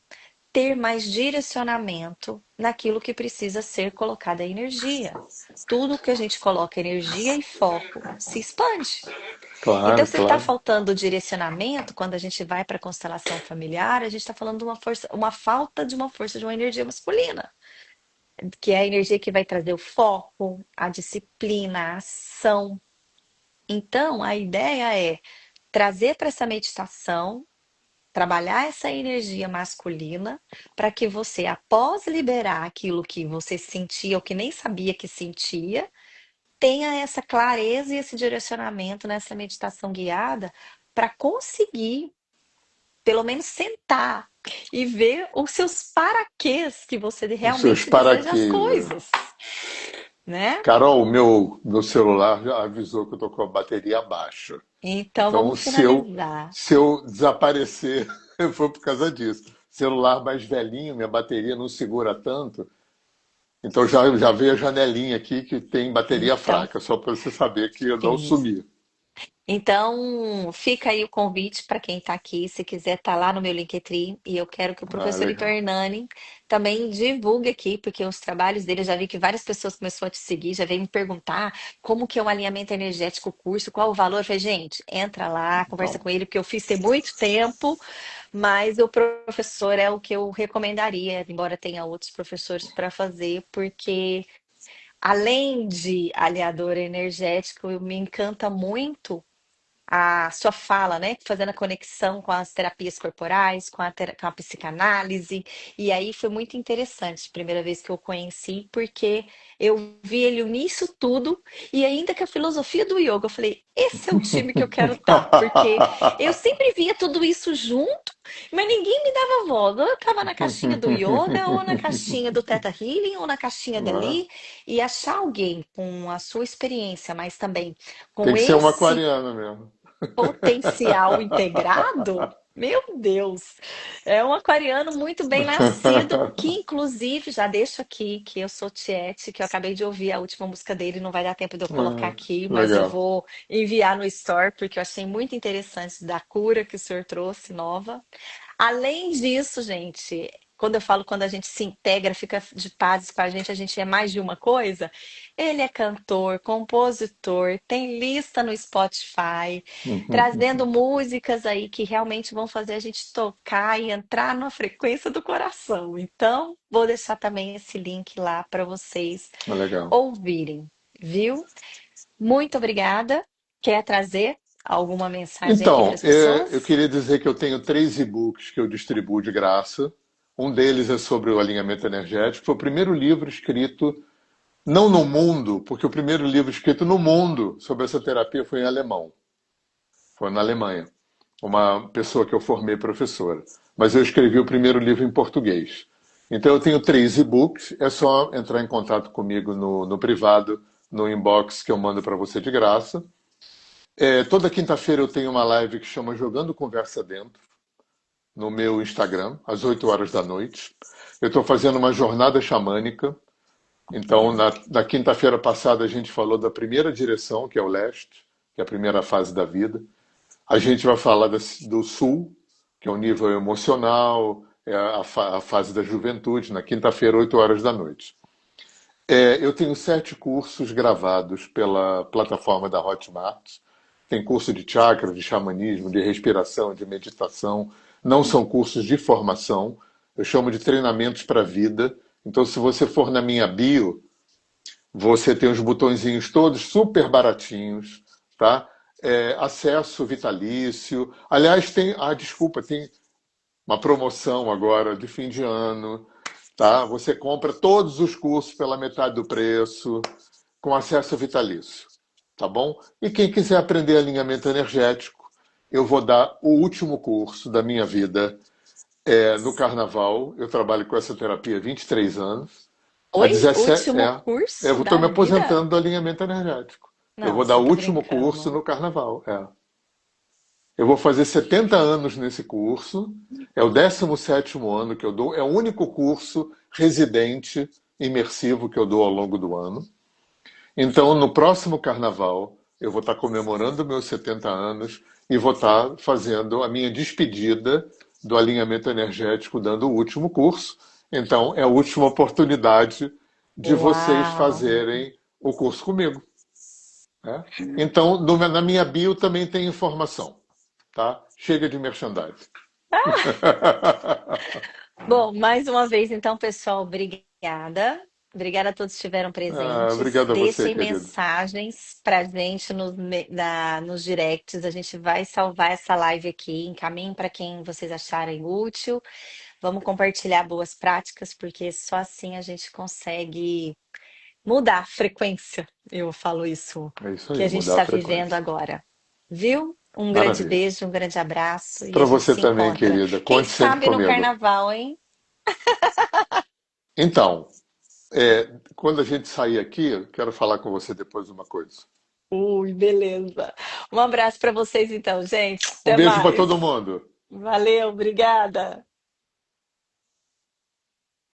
ter mais direcionamento naquilo que precisa ser colocada energia. Tudo que a gente coloca energia e foco se expande. Então, Claro, se está claro. faltando direcionamento, quando a gente vai para a constelação familiar, a gente está falando de uma força, uma falta de uma força de uma energia masculina, que é a energia que vai trazer o foco, a disciplina, a ação. Então, a ideia é trazer para essa meditação, trabalhar essa energia masculina, para que você, após liberar aquilo que você sentia ou que nem sabia que sentia, tenha essa clareza e esse direcionamento nessa meditação guiada para conseguir, pelo menos, sentar e ver os seus paraquês que você Os seus realmente deseja as paraquedas. coisas, né? Carol, o meu celular já avisou que eu tô com a bateria baixa. Então Então, vamos se eu, finalizar. se eu desaparecer, foi por causa disso. Celular mais velhinho, minha bateria não segura tanto. Então já veio a janelinha aqui que tem bateria Então, fraca, só para você saber que eu não isso. sumi. Então, fica aí o convite para quem está aqui, se quiser estar lá no meu Linktree, e eu quero que o Ah, professor Heitor legal. Hernani também divulgue aqui, porque os trabalhos dele, eu já vi que várias pessoas começaram a te seguir, já veio me perguntar como que é um alinhamento energético, o curso, qual o valor. Eu falei, gente, entra lá, conversa Então, com ele, porque eu fiz tem muito tempo, mas o professor é o que eu recomendaria, embora tenha outros professores para fazer, porque além de alinhador energético, me encanta muito a sua fala, né? Fazendo a conexão com as terapias corporais, com a psicanálise. E aí foi muito interessante, primeira vez que eu conheci, porque eu vi ele nisso tudo, e ainda que a filosofia do yoga, eu falei, esse é o time que eu quero estar, porque eu sempre via tudo isso junto, mas ninguém me dava voz. Ou eu estava na caixinha do yoga, ou na caixinha do Theta Healing, ou na caixinha não é? dali, e achar alguém com a sua experiência, mas também Tem com que ser uma esse aquariana mesmo. potencial integrado, meu Deus, é um aquariano muito bem nascido, que inclusive já deixo aqui que eu sou Tiete, que eu acabei de ouvir a última música dele, não vai dar tempo de eu colocar Ah, aqui, mas eu legal. vou enviar no Store, porque eu achei muito interessante da cura que o senhor trouxe, nova. Além disso, gente, quando eu falo quando a gente se integra, fica de paz com a gente é mais de uma coisa. Ele é cantor, compositor, tem lista no Spotify, trazendo músicas aí que realmente vão fazer a gente tocar e entrar na frequência do coração. Então, vou deixar também esse link lá para vocês Legal. ouvirem, viu? Muito obrigada. Quer trazer alguma mensagem aqui para Então, as eu pessoas? queria dizer que eu tenho 3 e-books que eu distribuo de graça. Um deles é sobre o alinhamento energético. Foi o primeiro livro escrito, não no mundo, porque o primeiro livro escrito no mundo sobre essa terapia foi em alemão. Foi na Alemanha. Uma pessoa que eu formei professora. Mas eu escrevi o primeiro livro em português. Então eu tenho 3 e-books. É só entrar em contato comigo no privado, no inbox que eu mando para você de graça. Toda quinta-feira eu tenho uma live que chama Jogando Conversa Dentro, no meu Instagram, às 8 horas da noite. Eu estou fazendo uma jornada xamânica. Então, na quinta-feira passada, a gente falou da primeira direção, que é o leste, que é a primeira fase da vida. A gente vai falar do sul, que é o nível emocional, é a fase da juventude, na quinta-feira, 8 horas da noite. Eu tenho 7 cursos gravados pela plataforma da Hotmart. Tem curso de chakra, de xamanismo, de respiração, de meditação. Não são cursos de formação. Eu chamo de treinamentos para a vida. Então, se você for na minha bio, você tem os botõezinhos todos super baratinhos, tá? Acesso vitalício. Aliás, desculpa, tem uma promoção agora de fim de ano, tá? Você compra todos os cursos pela metade do preço, com acesso vitalício, tá bom? E quem quiser aprender alinhamento energético, eu vou dar o último curso da minha vida no Carnaval. Eu trabalho com essa terapia há 23 anos. Há Oi? 17, Último curso eu estou da me vida? aposentando do alinhamento energético. Eu Não, vou dar você o tá último curso brincando. no Carnaval. Eu vou fazer 70 anos nesse curso. É o 17º ano que eu dou. É o único curso residente imersivo que eu dou ao longo do ano. Então, no próximo carnaval, eu vou estar comemorando meus 70 anos e vou estar fazendo a minha despedida do alinhamento energético, dando o último curso. Então, é a última oportunidade de vocês Uau! fazerem o curso comigo, né? Então, na minha bio também tem informação, tá? Chega de merchandising. Bom, mais uma vez, então, pessoal, obrigada. Obrigada a todos que estiveram presentes. Obrigado a você, Deixem querido. mensagens para a gente nos directs. A gente vai salvar essa live aqui. Encaminhem para quem vocês acharem útil. Vamos compartilhar boas práticas, porque só assim a gente consegue mudar a frequência. Eu falo isso É isso que aí, a gente mudar a está vivendo frequência. agora. Viu? Um grande Maravilha. beijo, um grande abraço e a Para gente você se também, encontra. querida. Quem Conte sempre sabe no comigo. carnaval, hein? Então, quando a gente sair aqui, eu quero falar com você depois uma coisa. Ui, beleza. Um abraço para vocês então, gente. Um Até beijo para todo mais. mundo. Valeu, obrigada.